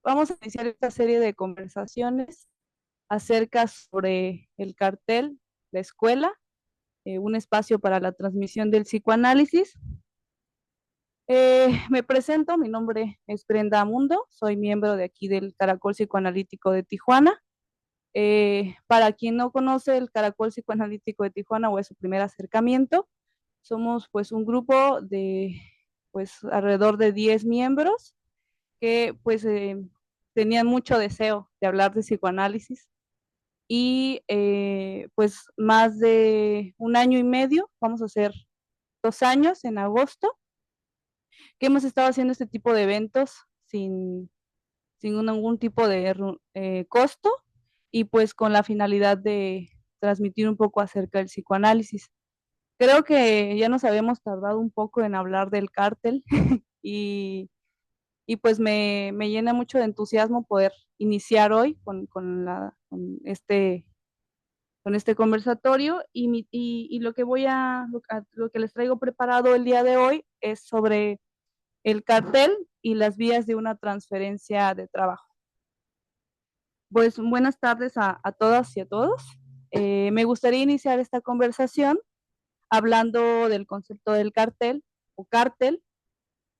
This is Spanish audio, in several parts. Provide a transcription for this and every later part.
Vamos a iniciar esta serie de conversaciones acerca sobre el cartel, la escuela, un espacio para la transmisión del psicoanálisis. Me presento, mi nombre es Brenda Mundo, soy miembro de aquí del Caracol Psicoanalítico de Tijuana. Para quien no conoce el Caracol Psicoanalítico de Tijuana o es su primer acercamiento, somos pues un grupo de pues alrededor de 10 miembros que pues tenían mucho deseo de hablar de psicoanálisis y pues más de un año y medio, vamos a hacer 2 años en agosto, que hemos estado haciendo este tipo de eventos sin ningún tipo de costo y pues con la finalidad de transmitir un poco acerca del psicoanálisis. Creo que ya nos habíamos tardado un poco en hablar del cártel y y pues me llena mucho de entusiasmo poder iniciar hoy con este conversatorio y lo que lo que les traigo preparado el día de hoy es sobre el cartel y las vías de una transferencia de trabajo. Pues buenas tardes a todas y a todos. Me gustaría iniciar esta conversación hablando del concepto del cartel o cártel.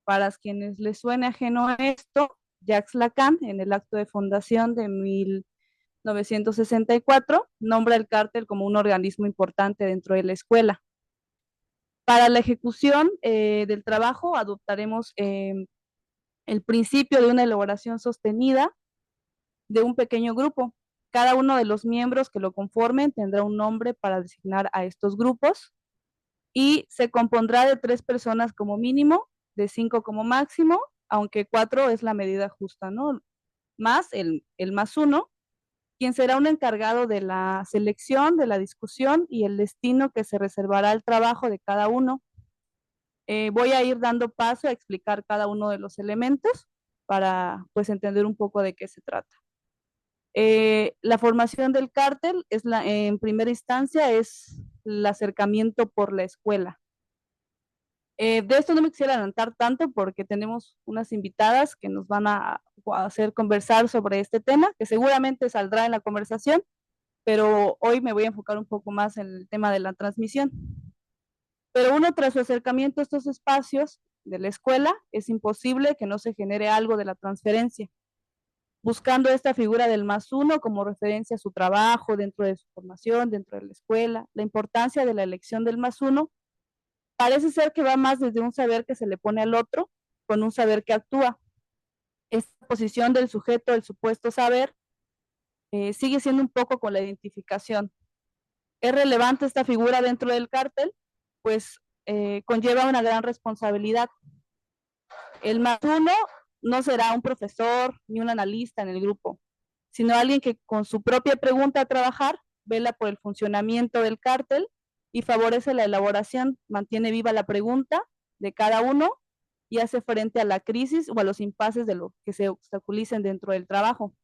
Para quienes les suene ajeno a esto, Jacques Lacan, en el acto de fundación de 1964, nombra el cártel como un organismo importante dentro de la escuela. Para la ejecución del trabajo adoptaremos el principio de una elaboración sostenida de un pequeño grupo. Cada uno de los miembros que lo conformen tendrá un nombre para designar a estos grupos y se compondrá de 3 personas como mínimo, de 5 como máximo, aunque 4 es la medida justa, ¿no? Más el más 1, quien será un encargado de la selección, de la discusión y el destino que se reservará el trabajo de cada uno. Voy a ir dando paso a explicar cada uno de los elementos para pues entender un poco de qué se trata. La formación del cártel en primera instancia es el acercamiento por la escuela. De esto no me quisiera adelantar tanto porque tenemos unas invitadas que nos van a hacer conversar sobre este tema, que seguramente saldrá en la conversación, pero hoy me voy a enfocar un poco más en el tema de la transmisión. Pero uno tras su acercamiento a estos espacios de la escuela, es imposible que no se genere algo de la transferencia, buscando esta figura del más uno como referencia a su trabajo dentro de su formación, dentro de la escuela, la importancia de la elección del más uno. Parece ser que va más desde un saber que se le pone al otro con un saber que actúa. Esta posición del sujeto, el supuesto saber, sigue siendo un poco con la identificación. Es relevante esta figura dentro del cártel, pues conlleva una gran responsabilidad. El más uno no será un profesor ni un analista en el grupo, sino alguien que con su propia pregunta a trabajar vela por el funcionamiento del cártel y favorece la elaboración, mantiene viva la pregunta de cada uno y hace frente a la crisis o a los impases de lo que se obstaculicen dentro del trabajo.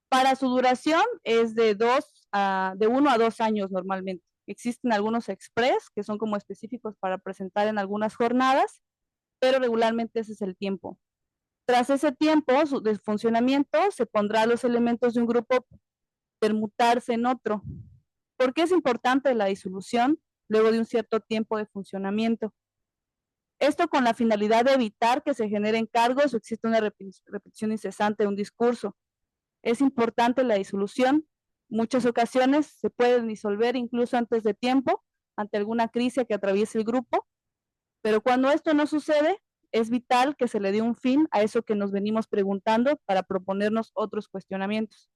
Para su duración es de 1 a 2 años normalmente. Existen algunos express que son como específicos para presentar en algunas jornadas, pero regularmente ese es el tiempo. Tras ese tiempo de funcionamiento, se pondrá los elementos de un grupo permutarse en otro. ¿Por qué es importante la disolución luego de un cierto tiempo de funcionamiento? Esto con la finalidad de evitar que se generen cargos o exista una repetición incesante de un discurso. Es importante la disolución. Muchas ocasiones se pueden disolver incluso antes de tiempo, ante alguna crisis que atraviese el grupo, pero cuando esto no sucede, es vital que se le dé un fin a eso que nos venimos preguntando para proponernos otros cuestionamientos.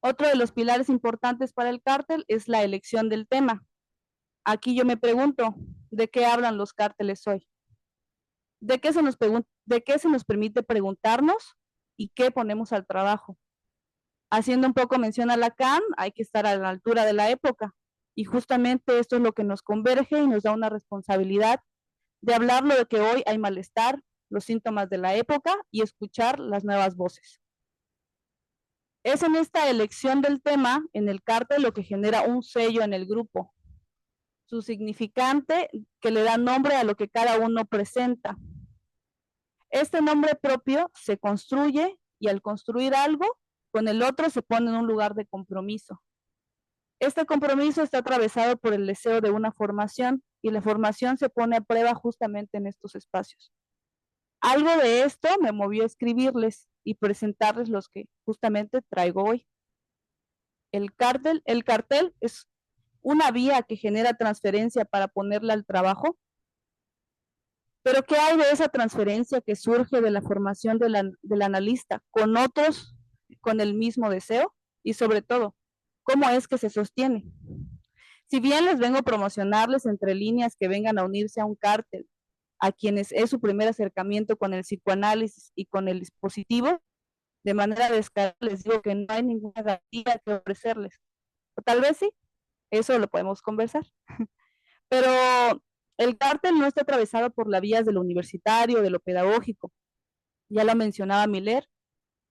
Otro de los pilares importantes para el cártel es la elección del tema. Aquí yo me pregunto, ¿de qué hablan los cárteles hoy? ¿De qué se nos permite preguntarnos y qué ponemos al trabajo? Haciendo un poco mención a Lacan, hay que estar a la altura de la época. Y justamente esto es lo que nos converge y nos da una responsabilidad de hablarlo de que hoy hay malestar, los síntomas de la época y escuchar las nuevas voces. Es en esta elección del tema, en el cártel, lo que genera un sello en el grupo, su significante que le da nombre a lo que cada uno presenta. Este nombre propio se construye y al construir algo, con el otro se pone en un lugar de compromiso. Este compromiso está atravesado por el deseo de una formación y la formación se pone a prueba justamente en estos espacios. Algo de esto me movió a escribirles y presentarles los que justamente traigo hoy. El cartel es una vía que genera transferencia para ponerla al trabajo, pero ¿qué hay de esa transferencia que surge de la formación del analista con otros con el mismo deseo? Y sobre todo, ¿cómo es que se sostiene? Si bien les vengo a promocionarles entre líneas que vengan a unirse a un cártel, a quienes es su primer acercamiento con el psicoanálisis y con el dispositivo, de manera descarada les digo que no hay ninguna garantía que ofrecerles. O tal vez sí, eso lo podemos conversar. Pero el cártel no está atravesado por las vías de lo universitario, de lo pedagógico. Ya lo mencionaba Miller,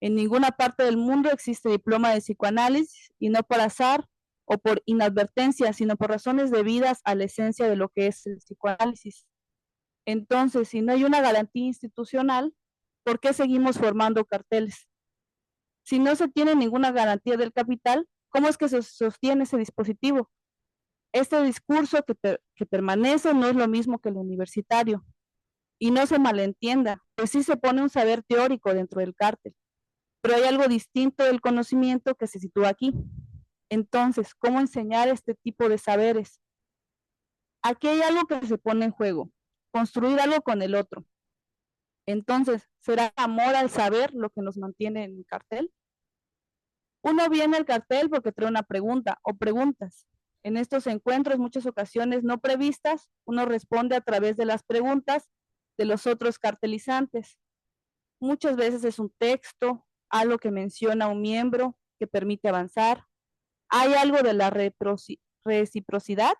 en ninguna parte del mundo existe diploma de psicoanálisis y no por azar o por inadvertencia, sino por razones debidas a la esencia de lo que es el psicoanálisis. Entonces, si no hay una garantía institucional, ¿por qué seguimos formando carteles? Si no se tiene ninguna garantía del capital, ¿cómo es que se sostiene ese dispositivo? Este discurso que permanece no es lo mismo que el universitario. Y no se malentienda, pues sí se pone un saber teórico dentro del cártel, pero hay algo distinto del conocimiento que se sitúa aquí. Entonces, ¿cómo enseñar este tipo de saberes? Aquí hay algo que se pone en juego, construir algo con el otro. Entonces, ¿será amor al saber lo que nos mantiene en el cartel? Uno viene al cartel porque trae una pregunta o preguntas. En estos encuentros, muchas ocasiones no previstas, uno responde a través de las preguntas de los otros cartelizantes. Muchas veces es un texto, algo que menciona un miembro que permite avanzar. Hay algo de la reciprocidad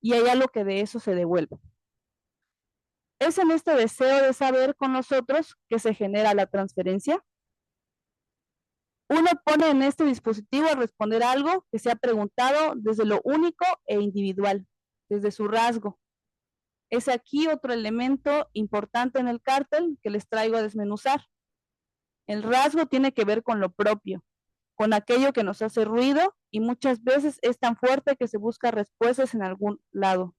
y hay algo que de eso se devuelve. Es en este deseo de saber con nosotros que se genera la transferencia. Uno pone en este dispositivo a responder algo que se ha preguntado desde lo único e individual, desde su rasgo. Es aquí otro elemento importante en el cártel que les traigo a desmenuzar. El rasgo tiene que ver con lo propio, con aquello que nos hace ruido y muchas veces es tan fuerte que se busca respuestas en algún lado.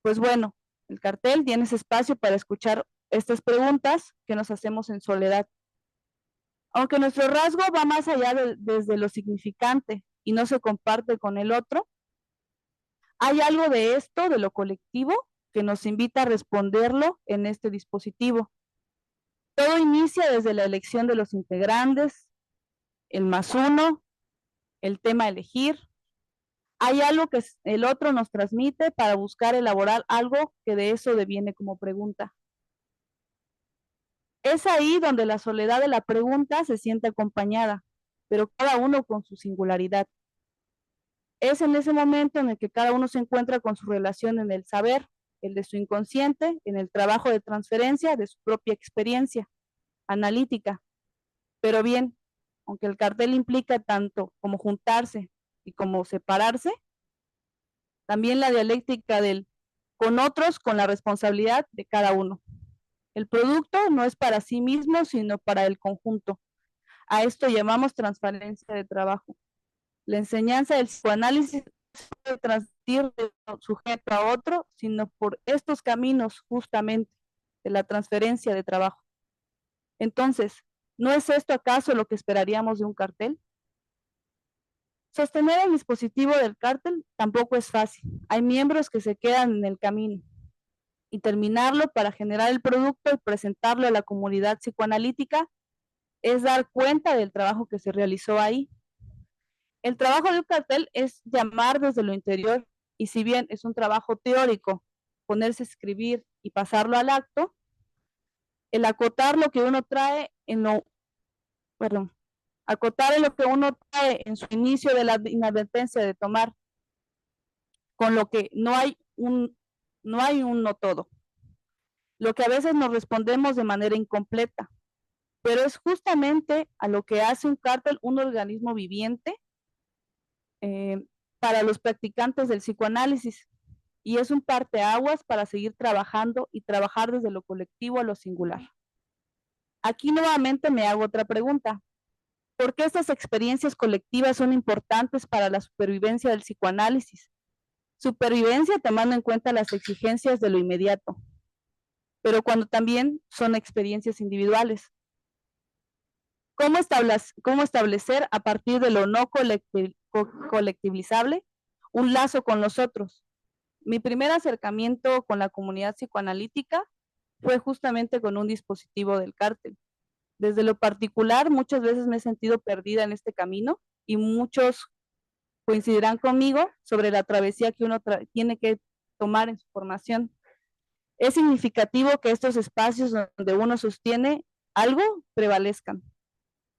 Pues bueno, el cartel tiene ese espacio para escuchar estas preguntas que nos hacemos en soledad. Aunque nuestro rasgo va más allá desde lo significante y no se comparte con el otro, hay algo de esto, de lo colectivo, que nos invita a responderlo en este dispositivo. Todo inicia desde la elección de los integrantes, el +1, el tema a elegir. Hay algo que el otro nos transmite para buscar elaborar algo que de eso deviene como pregunta. Es ahí donde la soledad de la pregunta se siente acompañada, pero cada uno con su singularidad. Es en ese momento en el que cada uno se encuentra con su relación en el saber, el de su inconsciente, en el trabajo de transferencia de su propia experiencia analítica. Pero bien, aunque el cartel implica tanto como juntarse y como separarse, también la dialéctica del con otros, con la responsabilidad de cada uno. El producto no es para sí mismo, sino para el conjunto. A esto llamamos transferencia de trabajo. La enseñanza del psicoanálisis no puede transmitir de un sujeto a otro, sino por estos caminos justamente de la transferencia de trabajo. Entonces, ¿no es esto acaso lo que esperaríamos de un cartel? Sostener el dispositivo del cártel tampoco es fácil. Hay miembros que se quedan en el camino y terminarlo para generar el producto y presentarlo a la comunidad psicoanalítica es dar cuenta del trabajo que se realizó ahí. El trabajo de un cartel es llamar desde lo interior y si bien es un trabajo teórico, ponerse a escribir y pasarlo al acto, el acotar lo que uno trae en lo, perdón, acotar en lo que uno trae en su inicio de la inadvertencia de tomar, con lo que no hay un no todo. Lo que a veces nos respondemos de manera incompleta, pero es justamente a lo que hace un cártel un organismo viviente eh, para los practicantes del psicoanálisis y es un parteaguas para seguir trabajando y trabajar desde lo colectivo a lo singular. Aquí nuevamente me hago otra pregunta. ¿Por qué estas experiencias colectivas son importantes para la supervivencia del psicoanálisis? Supervivencia tomando en cuenta las exigencias de lo inmediato, pero cuando también son experiencias individuales. ¿Cómo establecer a partir de lo no colectivizable un lazo con los otros? Mi primer acercamiento con la comunidad psicoanalítica fue justamente con un dispositivo del cártel. Desde lo particular, muchas veces me he sentido perdida en este camino y muchos coincidirán conmigo sobre la travesía que uno tiene que tomar en su formación. Es significativo que estos espacios donde uno sostiene algo prevalezcan.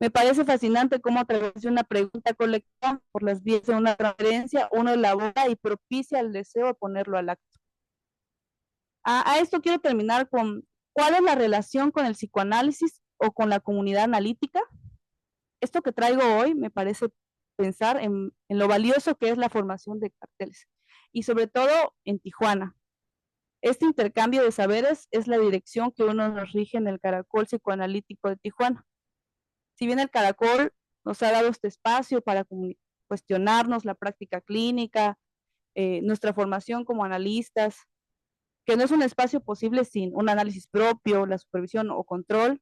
Me parece fascinante cómo a través de una pregunta colectiva por las vías de una transferencia uno elabora y propicia el deseo de ponerlo al acto. A esto quiero terminar con ¿cuál es la relación con el psicoanálisis o con la comunidad analítica? Esto que traigo hoy me parece pensar en lo valioso que es la formación de carteles y sobre todo en Tijuana. Este intercambio de saberes es la dirección que uno nos rige en el Caracol Psicoanalítico de Tijuana. Si bien el Caracol nos ha dado este espacio para cuestionarnos la práctica clínica, nuestra formación como analistas, que no es un espacio posible sin un análisis propio, la supervisión o control.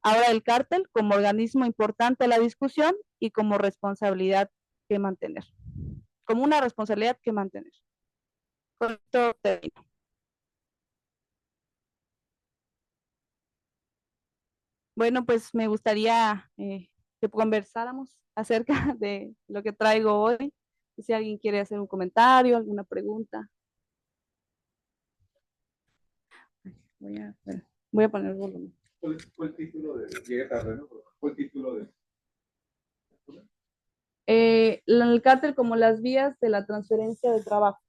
Ahora el cártel como organismo importante de la discusión y como responsabilidad que mantener, como una responsabilidad que mantener. Con esto termino. Bueno, pues me gustaría que conversáramos acerca de lo que traigo hoy. Si alguien quiere hacer un comentario, alguna pregunta. Voy a poner el volumen. ¿Cuál fue el título de Llegué tarde, ¿no? ¿Fue el título de? El cártel como las vías de la transferencia de trabajo.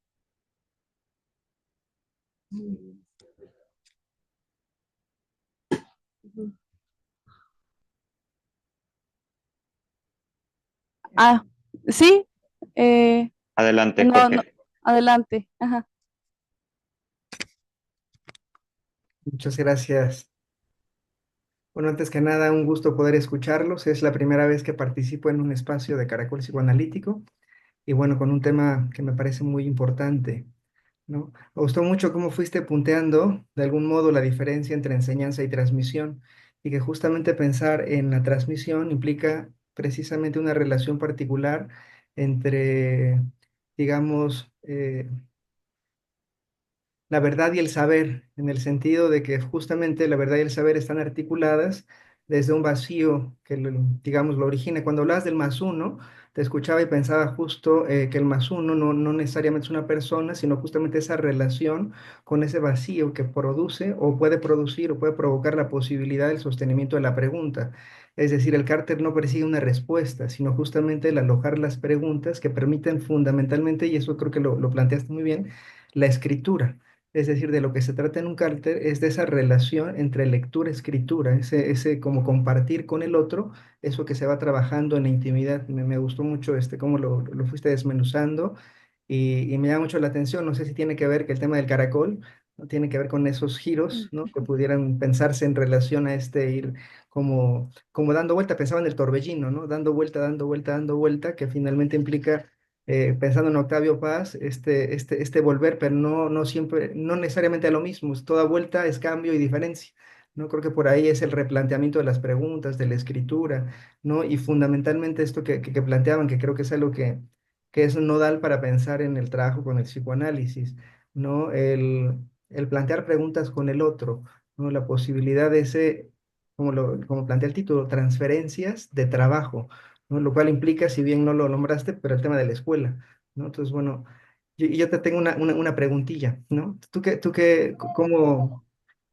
Ah, sí. Adelante, No, no, Jorge. adelante. Ajá. Muchas gracias. Bueno, antes que nada, un gusto poder escucharlos. Es la primera vez que participo en un espacio de Caracol Psicoanalítico y bueno, con un tema que me parece muy importante, ¿no? Me gustó mucho cómo fuiste punteando de algún modo la diferencia entre enseñanza y transmisión y que justamente pensar en la transmisión implica precisamente una relación particular entre, digamos, la verdad y el saber, en el sentido de que justamente la verdad y el saber están articuladas desde un vacío que, digamos, lo origina. Cuando hablas del más uno, te escuchaba y pensaba justo que el más uno no necesariamente es una persona, sino justamente esa relación con ese vacío que produce o puede producir o puede provocar la posibilidad del sostenimiento de la pregunta. Es decir, el cárter no persigue una respuesta, sino justamente el alojar las preguntas que permiten fundamentalmente, y eso creo que lo planteaste muy bien, la escritura. Es decir, de lo que se trata en un cárter es de esa relación entre lectura-escritura, ese como compartir con el otro, eso que se va trabajando en la intimidad. Me gustó mucho cómo lo fuiste desmenuzando y me llama mucho la atención. No sé si tiene que ver que el tema del caracol, ¿no? Tiene que ver con esos giros, ¿no? Que pudieran pensarse en relación a ir como dando vuelta, pensaba en el torbellino, ¿no? Dando vuelta, dando vuelta, dando vuelta, que finalmente implica pensando en Octavio Paz, este volver, pero no siempre, no necesariamente a lo mismo, toda vuelta es cambio y diferencia, ¿no? Creo que por ahí es el replanteamiento de las preguntas, de la escritura, ¿no? Y fundamentalmente esto que planteaban, que creo que es algo que es nodal para pensar en el trabajo con el psicoanálisis, ¿no? El plantear preguntas con el otro, ¿no? La posibilidad de como plantea el título, transferencias de trabajo, ¿no? Lo cual implica, si bien no lo nombraste, pero el tema de la escuela, ¿no? Entonces, bueno, yo te tengo una preguntilla, ¿no?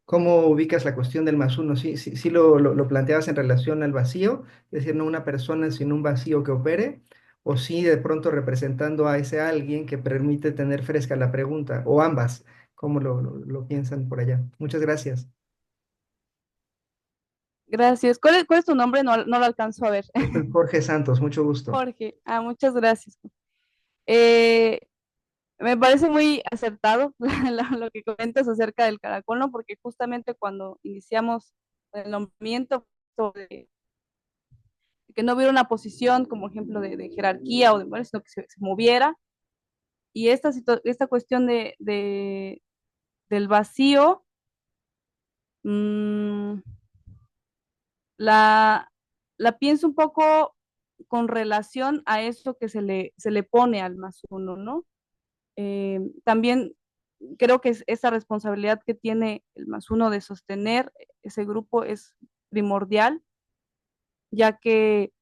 ¿Cómo ubicas la cuestión del más uno? ¿Sí lo planteabas en relación al vacío? Es decir, no una persona, sino un vacío que opere, o sí de pronto representando a ese alguien que permite tener fresca la pregunta, o ambas, ¿cómo lo piensan por allá? Muchas gracias. Gracias. ¿Cuál es tu nombre? No, no lo alcanzo a ver. Yo soy Jorge Santos, mucho gusto. Jorge. Muchas gracias. Eh, Me parece muy acertado lo que comentas acerca del caracol, ¿no? Porque justamente cuando iniciamos el nombramiento, de que no hubiera una posición como ejemplo de jerarquía o de bueno, sino que se moviera. Y esta cuestión del vacío, mmm, la, la pienso un poco con relación a eso que se le pone al más uno, ¿no? También creo que esa responsabilidad que tiene el más uno de sostener ese grupo es primordial, ya que,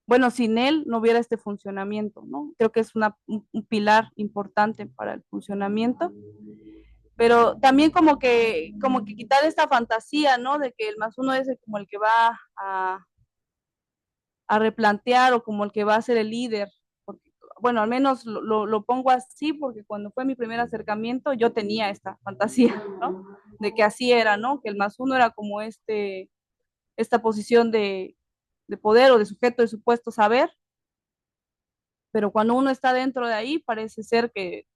bueno, sin él no hubiera este funcionamiento, ¿no? Creo que es un pilar importante para el funcionamiento, pero también como que quitar esta fantasía, ¿no? De que el más uno es como el que va a replantear o como el que va a ser el líder. Porque, bueno, al menos lo pongo así porque cuando fue mi primer acercamiento yo tenía esta fantasía, ¿no? De que así era, ¿no? Que el más uno era como esta posición de poder o de sujeto de supuesto saber, pero cuando uno está dentro de ahí parece ser que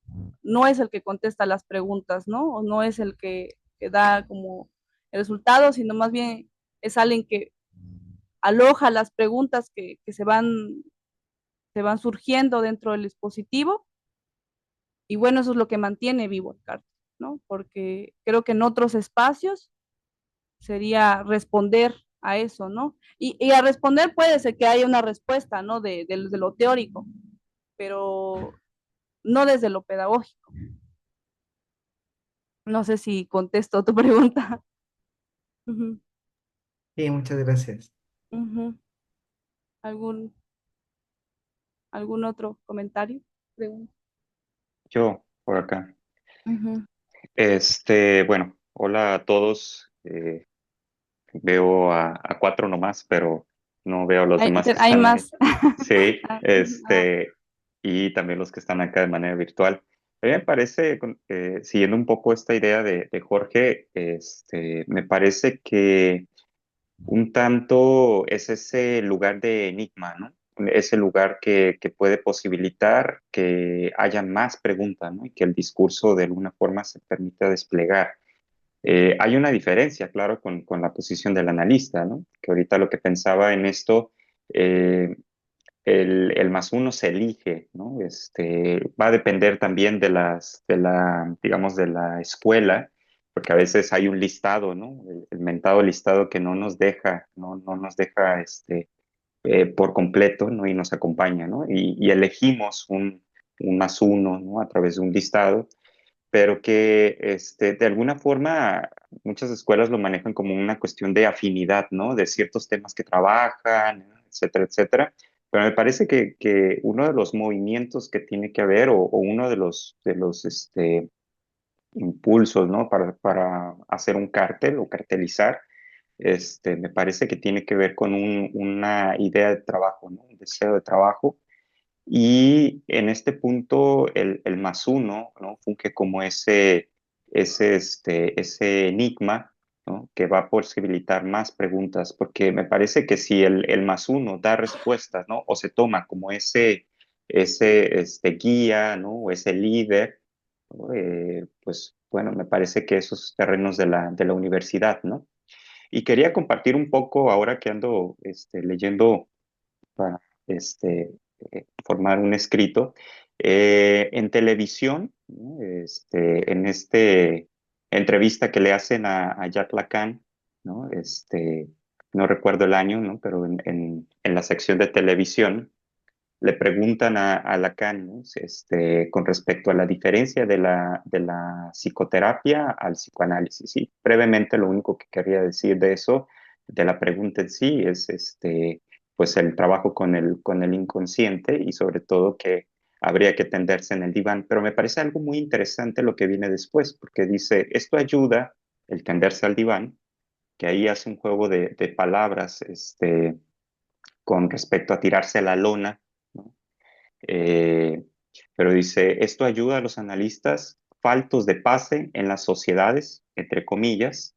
no es el que contesta las preguntas, ¿no? O no es el que da como el resultado, sino más bien es alguien que aloja las preguntas que se van surgiendo dentro del dispositivo. Y bueno, eso es lo que mantiene vivo el cártel, ¿no? Porque creo que en otros espacios sería responder a eso, ¿no? Y a responder puede ser que haya una respuesta, ¿no? De lo teórico, pero no desde lo pedagógico. No sé si contesto tu pregunta. Ujú, Sí, muchas gracias. ujú. ¿Algún, algún otro comentario? Pregunta. Yo, por acá. Ujú. Bueno, hola a todos. Veo a cuatro nomás, pero no veo a los Hay, demás que hay están ahí. más. Sí, Ah, ujú, y también los que están acá de manera virtual. A mí me parece, siguiendo un poco esta idea de Jorge, me parece que un tanto es ese lugar de enigma, ¿no? Ese lugar que puede posibilitar que haya más preguntas, ¿no? Y que el discurso de alguna forma se permita desplegar. Hay una diferencia, claro, con la posición del analista, ¿no? Que ahorita lo que pensaba en esto, eh, el más uno se elige, ¿no? Va a depender también digamos, de la escuela, porque a veces hay un listado, ¿no? El mentado listado que no nos deja, no nos deja, por completo, ¿no? Y nos acompaña, ¿no? Y elegimos un más uno, ¿no? A través de un listado, pero que, de alguna forma muchas escuelas lo manejan como una cuestión de afinidad, ¿no? De ciertos temas que trabajan, etcétera, etcétera. Pero me parece que uno de los movimientos que tiene que haber, o uno de los impulsos, ¿no? Para hacer un cártel o cartelizar, me parece que tiene que ver con una idea de trabajo, ¿no? Un deseo de trabajo. Y en este punto, el más uno, ¿no? Funge como ese enigma, ¿no? Que va a posibilitar más preguntas, porque me parece que si el más uno da respuestas, ¿no? O se toma como ese guía, ¿no? O ese líder, ¿no? Pues bueno, me parece que esos terrenos de la universidad, ¿no? Y quería compartir un poco ahora que ando leyendo para formar un escrito. En televisión, ¿no? En entrevista que le hacen a Jack Lacan, ¿no? No recuerdo el año, ¿no? Pero en la sección de televisión le preguntan a Lacan, ¿no? Con respecto a la diferencia de la psicoterapia al psicoanálisis. Y brevemente lo único que quería decir de eso, de la pregunta en sí, es pues el trabajo con el inconsciente y sobre todo que habría que tenderse en el diván. Pero me parece algo muy interesante lo que viene después, porque dice, esto ayuda, el tenderse al diván, que ahí hace un juego de palabras, con respecto a tirarse a la lona, ¿no? Eh, pero dice, esto ayuda a los analistas faltos de pase en las sociedades, entre comillas,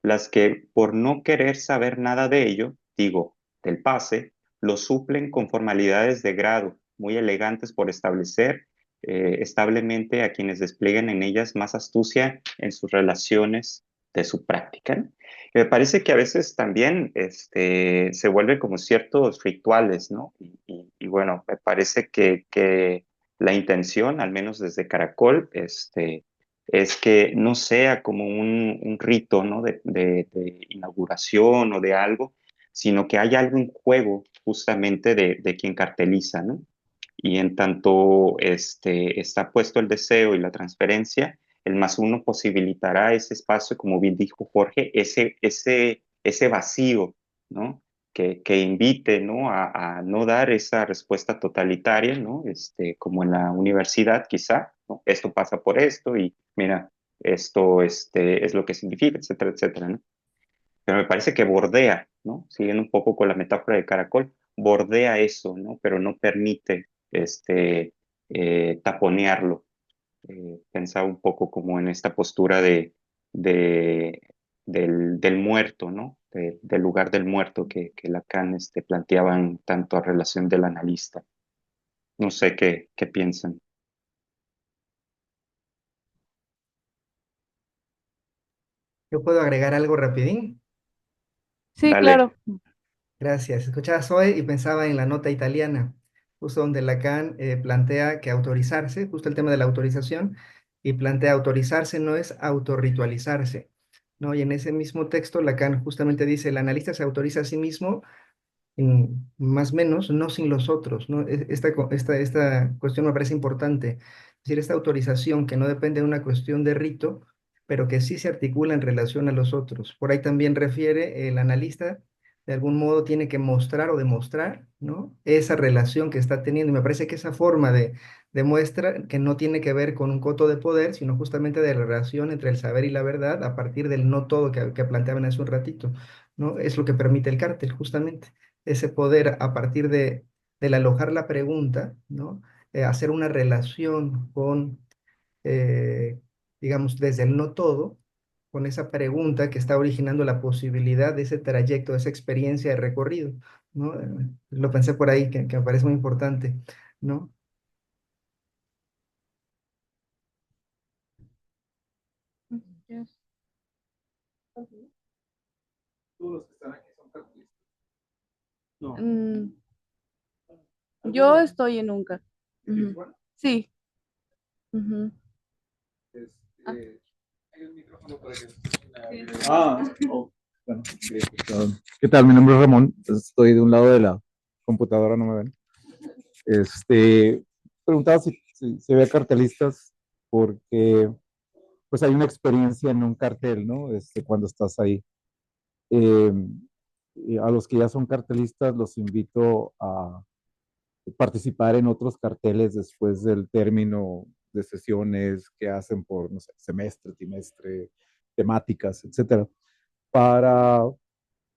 las que por no querer saber nada de ello, digo, del pase, lo suplen con formalidades de grado, muy elegantes por establecer establemente a quienes desplieguen en ellas más astucia en sus relaciones de su práctica, ¿no? Y me parece que a veces también se vuelve como ciertos rituales, ¿no? Y bueno, me parece que la intención, al menos desde Caracol, es que no sea como un rito, ¿no? De inauguración o de algo, sino que haya algo en juego justamente de quien carteliza, ¿no? Y en tanto está puesto el deseo y la transferencia, el más uno posibilitará ese espacio, como bien dijo Jorge, ese vacío, ¿no? Que invite, ¿no? A no dar esa respuesta totalitaria, ¿no? Como en la universidad, quizá, ¿no? Esto pasa por esto y mira, esto es lo que significa, etcétera, etcétera, ¿no? Pero me parece que bordea, ¿no? Siguiendo un poco con la metáfora de caracol, bordea eso, ¿no? Pero no permite taponearlo. Pensaba un poco como en esta postura de, del muerto, ¿no? Del lugar del muerto que Lacan planteaba en tanto a relación del analista. No sé qué piensan. Yo puedo agregar algo rapidín. Sí, Dale, claro. Gracias. Escuchaba Zoe y pensaba en la nota italiana, justo donde Lacan plantea que autorizarse, justo el tema de la autorización, y plantea autorizarse no es autorritualizarse, ¿no? Y en ese mismo texto Lacan justamente dice, el analista se autoriza a sí mismo más o menos, no sin los otros, ¿no? Esta cuestión me parece importante. Es decir, esta autorización que no depende de una cuestión de rito, pero que sí se articula en relación a los otros. Por ahí también refiere el analista, de algún modo tiene que mostrar o demostrar, ¿no? Esa relación que está teniendo. Y me parece que esa forma de muestra que no tiene que ver con un coto de poder, sino justamente de la relación entre el saber y la verdad a partir del no todo que planteaban hace un ratito, ¿no? Es lo que permite el cártel, justamente ese poder a partir del alojar la pregunta, ¿no? Hacer una relación con, eh, digamos, desde el no todo, con esa pregunta que está originando la posibilidad de ese trayecto, de esa experiencia de recorrido, ¿no? Lo pensé por ahí, que me parece muy importante, ¿no? Todos los que están aquí son cartelistas. No. Mm, yo ¿Alguno? estoy en un CAT. ¿En Ujú. Tijuana? Sí. Ujú. Ah, Hay un micrófono para que se escuchen Bueno, bien, ¿qué tal? Mi nombre es Ramón, estoy de un lado de la computadora, no me ven. Preguntaba si había cartelistas porque pues hay una experiencia en un cartel, ¿no? Cuando estás ahí. Eh, y a los que ya son cartelistas los invito a participar en otros carteles después del término de sesiones que hacen por, no sé, semestre, trimestre, temáticas, etcétera, para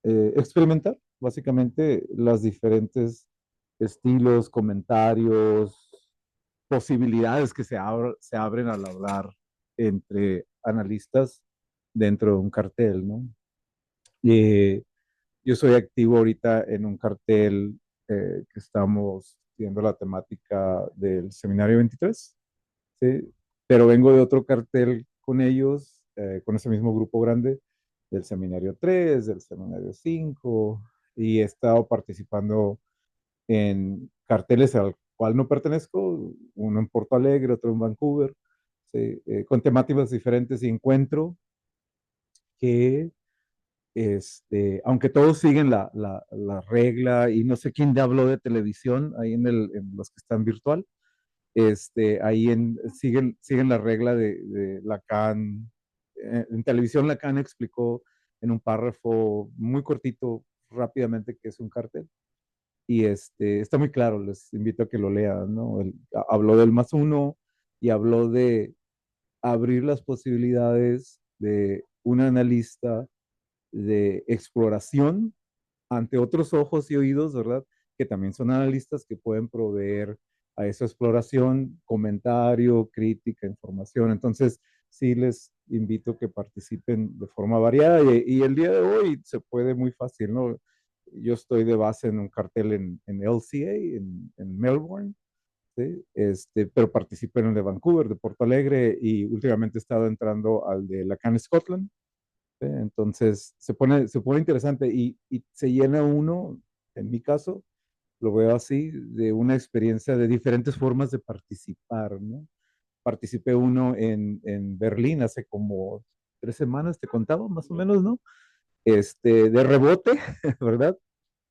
experimentar básicamente las diferentes estilos, comentarios, posibilidades que se abren al hablar entre analistas dentro de un cartel, ¿no? Eh, yo soy activo ahorita en un cartel que estamos viendo la temática del Seminario 23, ¿sí? Pero vengo de otro cartel con ellos, con ese mismo grupo grande, del Seminario 3, del Seminario 5, y he estado participando en carteles al cual no pertenezco, uno en Porto Alegre, otro en Vancouver, ¿sí? Con temáticas diferentes y encuentro que aunque todos siguen la regla, y no sé quién ya habló de televisión ahí en los que están virtual, siguen la regla de Lacan. En televisión Lacan explicó en un párrafo muy cortito, rápidamente, que es un cartel. Y está muy claro, les invito a que lo lean, ¿no? Habló del más uno y habló de abrir las posibilidades de un analista de exploración ante otros ojos y oídos, ¿verdad? Que también son analistas que pueden proveer a esa exploración comentario, crítica, información. Entonces, sí les invito a que participen de forma variada y el día de hoy se puede muy fácil, ¿no? Yo estoy de base en un cartel en LCA, en Melbourne, ¿sí? Pero participé en el de Vancouver, de Porto Alegre, y últimamente he estado entrando al de Lacan Scotland, Entonces se pone interesante y se llena uno, en mi caso, lo veo así, de una experiencia de diferentes formas de participar, ¿no? Participé uno en Berlín hace como 3 semanas, te contaba más o menos, ¿no? De rebote, ¿verdad?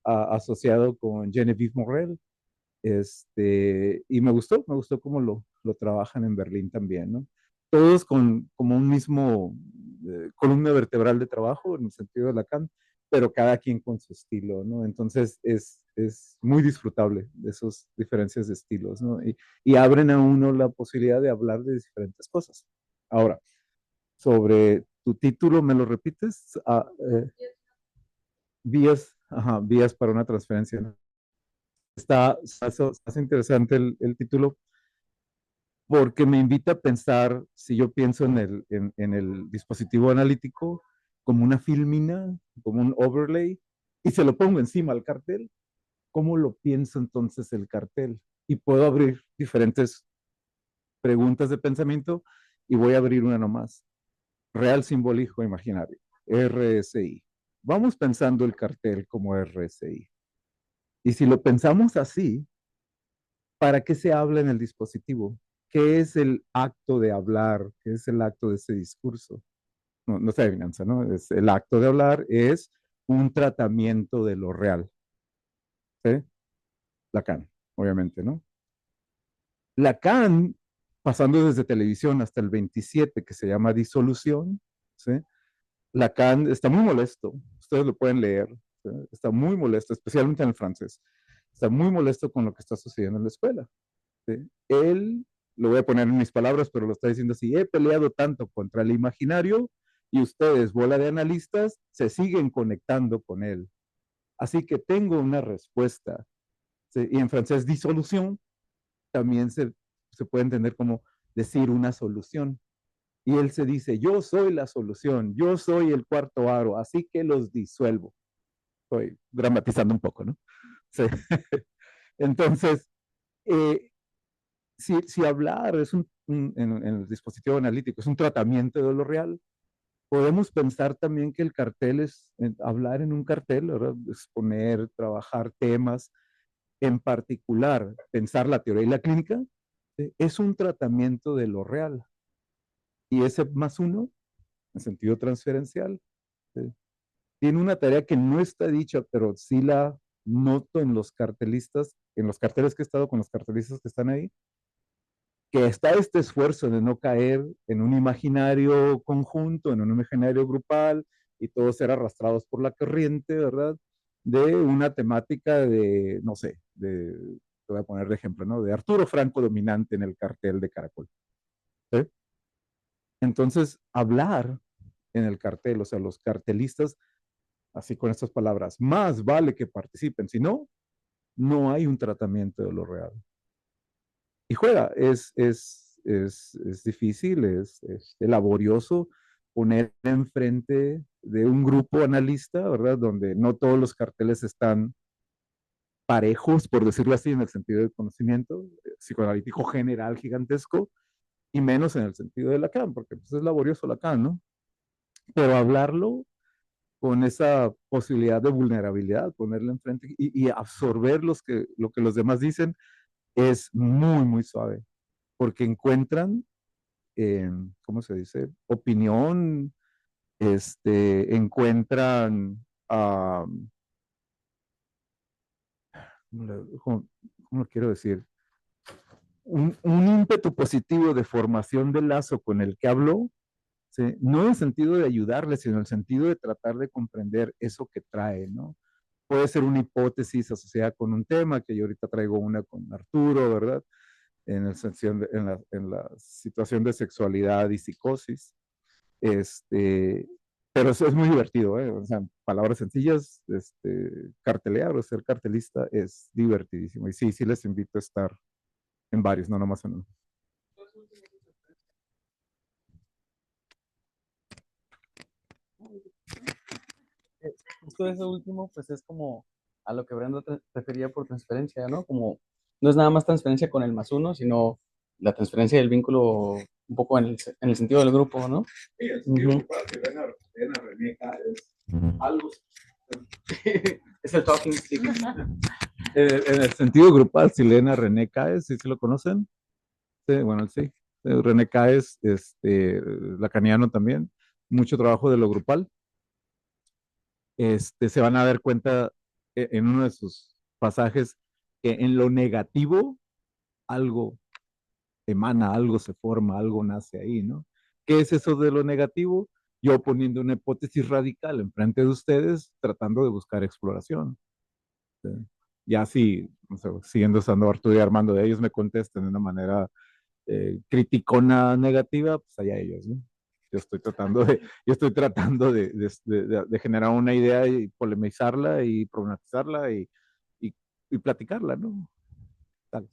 Asociado con Genevieve Morel. Y me gustó cómo lo trabajan en Berlín también, ¿no? Todos con como un mismo columna vertebral de trabajo en el sentido de Lacan, pero cada quien con su estilo, ¿no? Entonces es muy disfrutable de esas diferencias de estilos, ¿no? Y abren a uno la posibilidad de hablar de diferentes cosas. Ahora, sobre tu título, ¿me lo repites? Vías para una transferencia, ¿no? Está interesante el título porque me invita a pensar, si yo pienso en el dispositivo analítico como una filmina, como un overlay, y se lo pongo encima al cartel, ¿cómo lo pienso entonces el cartel? Y puedo abrir diferentes preguntas de pensamiento y voy a abrir una nomás. Real simbólico imaginario, RSI. Vamos pensando el cartel como RSI. Y si lo pensamos así, ¿para qué se habla en el dispositivo? ¿Qué es el acto de hablar? ¿Qué es el acto de ese discurso? No, no es adivinanza, ¿no? Es, el acto de hablar es un tratamiento de lo real. ¿Sí? Lacan, obviamente, ¿no? Lacan, pasando desde televisión hasta el 27, que se llama Disolución, ¿sí? Lacan está muy molesto, ustedes lo pueden leer, ¿sí? Está muy molesto, especialmente en el francés. Está muy molesto con lo que está sucediendo en la escuela. ¿Sí? Él, lo voy a poner en mis palabras, pero lo está diciendo así, he peleado tanto contra el imaginario y ustedes, bola de analistas, se siguen conectando con él. Así que tengo una respuesta. ¿Sí? Y en francés, disolución también se puede entender como decir una solución. Y él se dice, yo soy la solución, yo soy el cuarto aro, así que los disuelvo. Estoy dramatizando un poco, ¿no? Sí. Entonces, eh, si hablar es en el dispositivo analítico, es un tratamiento de lo real, podemos pensar también que el cartel es hablar en un cartel, ¿verdad? Exponer, trabajar temas, en particular, pensar la teoría y la clínica, es un tratamiento de lo real. Y ese más uno, en sentido transferencial, tiene una tarea que no está dicha, pero sí la noto en los cartelistas, en los carteles que he estado con los cartelistas que están ahí, que está este esfuerzo de no caer en un imaginario conjunto, en un imaginario grupal y todos ser arrastrados por la corriente, ¿verdad? De una temática de, no sé, te voy a poner de ejemplo, ¿no? De Arturo Franco dominante en el cartel de Caracol. ¿Sí? Entonces, hablar en el cartel, o sea, los cartelistas, así con estas palabras, más vale que participen, si no, no hay un tratamiento de lo real. Y juega, es difícil, es laborioso poner enfrente de un grupo analista, ¿verdad? Donde no todos los carteles están parejos, por decirlo así, en el sentido del conocimiento psicoanalítico general gigantesco, y menos en el sentido de Lacan, porque pues, es laborioso Lacan, ¿no? Pero hablarlo con esa posibilidad de vulnerabilidad, ponerle enfrente y absorber lo que los demás dicen, es muy, muy suave, porque encuentran, ¿cómo se dice? Opinión, encuentran, ¿cómo, cómo lo quiero decir? Un ímpetu positivo de formación del lazo con el que habló, ¿sí? No en el sentido de ayudarle, sino en el sentido de tratar de comprender eso que trae, ¿no? Puede ser una hipótesis asociada con un tema, que yo ahorita traigo una con Arturo, ¿verdad? En la situación de sexualidad y psicosis. Este, pero eso es muy divertido, ¿eh? O sea, palabras sencillas, cartelear o ser cartelista es divertidísimo. Y sí, sí les invito a estar en varios, no nomás en uno. Justo eso último, pues es como a lo que Brenda refería por transferencia, ¿no? Como no es nada más transferencia con el más uno, sino la transferencia del vínculo un poco en el sentido del grupo, ¿no? Sí, es Ujú. para que ven a René Teacher Talking, sí. En el sentido grupal, Silena René Caes, ¿sí se lo conocen? Sí, bueno, sí. René Caes, lacaniano también, mucho trabajo de lo grupal. Se van a dar cuenta en uno de sus pasajes que en lo negativo algo emana, algo se forma, algo nace ahí, ¿no? ¿Qué es eso de lo negativo? Yo poniendo una hipótesis radical enfrente de ustedes, tratando de buscar exploración. ¿Sí? Ya si, no sé, siguiendo usando Arturo y Armando, de ellos me contestan de una manera criticona negativa, pues allá ellos, ¿no? Yo estoy tratando de generar una idea y polemizarla y problematizarla y platicarla, ¿no? Tal.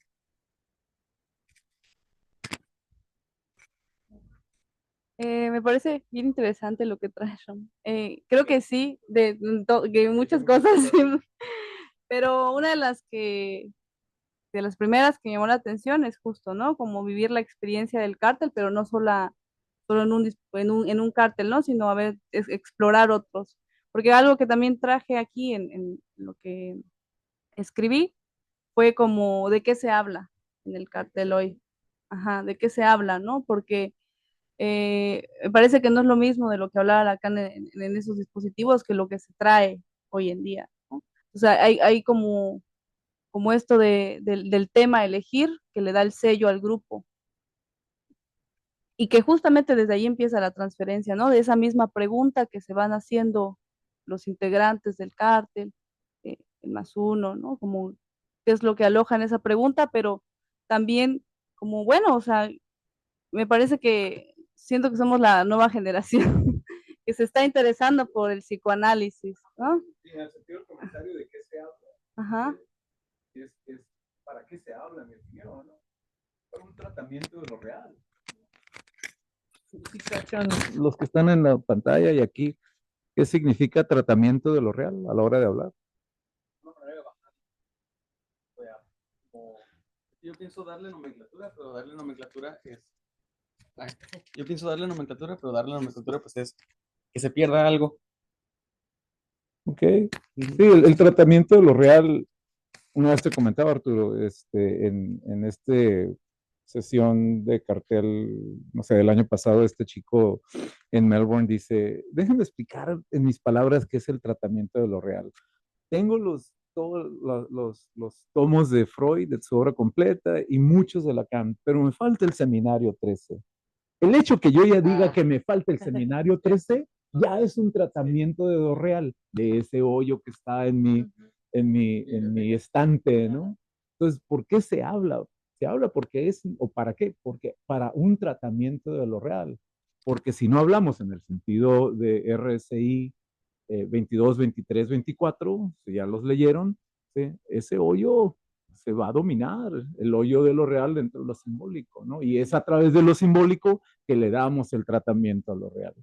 Me parece bien interesante lo que trae Rom. Creo que sí, de muchas cosas, sí, pero una de las primeras que me llamó la atención es justo, ¿no? Como vivir la experiencia del cártel, pero no solo en un cártel, ¿no? Sino a ver, explorar otros. Porque algo que también traje aquí en lo que escribí fue como de qué se habla en el cartel hoy. Ajá, de qué se habla, ¿no? Porque me parece que no es lo mismo de lo que hablaba acá en esos dispositivos que lo que se trae hoy en día, ¿no? O sea, hay como esto del tema a elegir que le da el sello al grupo y que justamente desde ahí empieza la transferencia, ¿no? De esa misma pregunta que se van haciendo los integrantes del cártel, el más uno, ¿no? Como qué es lo que aloja en esa pregunta, pero también como, bueno, o sea, me parece que siento que somos la nueva generación que se está interesando por el psicoanálisis, ¿no? Sí, en el sentido del comentario de qué se habla, Ajá. es para qué se habla, mi opinión, ¿no? Para un tratamiento de lo real. Sí cachan los que están en la pantalla y aquí, ¿qué significa tratamiento de lo real a la hora de hablar? Una manera de bajar. O sea, como Yo pienso darle nomenclatura, pero darle nomenclatura es... Ay, yo pienso darle nomenclatura, pero darle nomenclatura pues es que se pierda algo. Ok. Sí, el tratamiento de lo real, una vez te comentaba, Arturo, en este sesión de cartel, no sé, del año pasado, este chico en Melbourne dice, déjenme explicar en mis palabras qué es el tratamiento de lo real. Tengo todos los tomos de Freud, de su obra completa, y muchos de Lacan, pero me falta el seminario 13. El hecho que yo ya diga que me falta el seminario 13 ya es un tratamiento de lo real, de ese hoyo que está en mi estante, ¿no? Entonces, ¿por qué se habla? Se habla porque o para qué, porque para un tratamiento de lo real. Porque si no hablamos en el sentido de RSI 22, 23, 24, si ya los leyeron, ¿sí? Ese hoyo se va a dominar, el hoyo de lo real dentro de lo simbólico, ¿no? Y es a través de lo simbólico que le damos el tratamiento a lo real.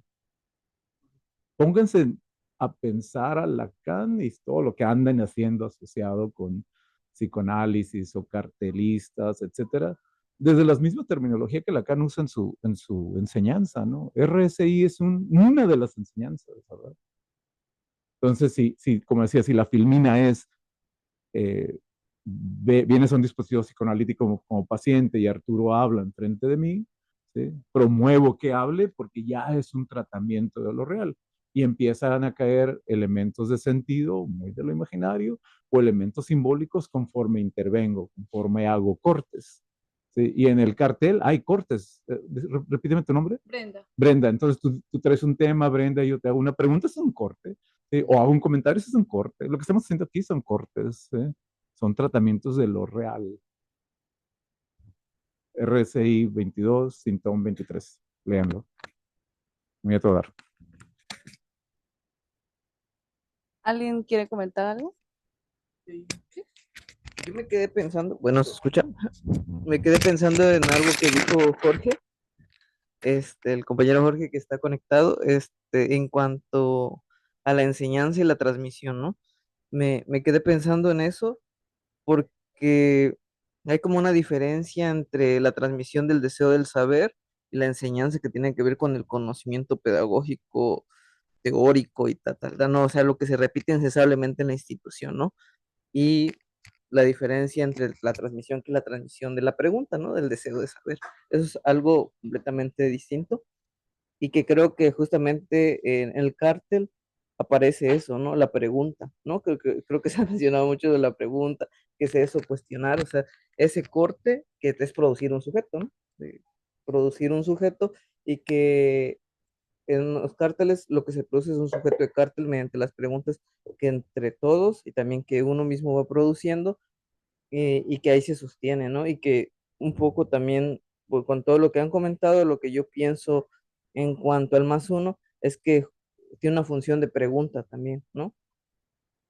Pónganse a pensar a Lacan y todo lo que andan haciendo asociado con psicoanálisis o cartelistas, etcétera, desde la misma terminología que Lacan usa en su enseñanza, ¿no? RSI es una de las enseñanzas, ¿verdad? Entonces, como decía, si la filmina eh, vienes a un dispositivo psicoanalítico como paciente y Arturo habla enfrente de mí, ¿sí? Promuevo que hable porque ya es un tratamiento de lo real. Y empiezan a caer elementos de sentido, muy de lo imaginario, o elementos simbólicos conforme intervengo, conforme hago cortes. ¿Sí? Y en el cartel hay cortes. Repíteme tu nombre. Brenda. Brenda, entonces tú traes un tema, Brenda, y yo te hago una pregunta, es un corte. ¿Sí? O hago un comentario, eso es un corte. Lo que estamos haciendo aquí son cortes, ¿sí? Son tratamientos de lo real. RSI 22, Sintón 23. Léanlo. Me voy a todo dar. ¿Alguien quiere comentar algo? Yo me quedé pensando, bueno, ¿se escucha? Me quedé pensando en algo que dijo Jorge, el compañero Jorge que está conectado, en cuanto a la enseñanza y la transmisión, ¿no? Me quedé pensando en eso porque hay como una diferencia entre la transmisión del deseo del saber y la enseñanza que tiene que ver con el conocimiento pedagógico teórico y tal, no, o sea, lo que se repite incesantemente en la institución, ¿no? Y la diferencia entre la transmisión que la transmisión de la pregunta, ¿no? Del deseo de saber. Eso es algo completamente distinto y que creo que justamente en el cártel aparece eso, ¿no? La pregunta, ¿no? Creo que se ha mencionado mucho de la pregunta, que es eso, cuestionar, o sea, ese corte que es producir un sujeto, ¿no? De producir un sujeto y que en los cárteles lo que se produce es un sujeto de cártel mediante las preguntas que entre todos y también que uno mismo va produciendo y que ahí se sostiene, ¿no? Y que un poco también, pues, con todo lo que han comentado, lo que yo pienso en cuanto al más uno es que tiene una función de pregunta también, ¿no?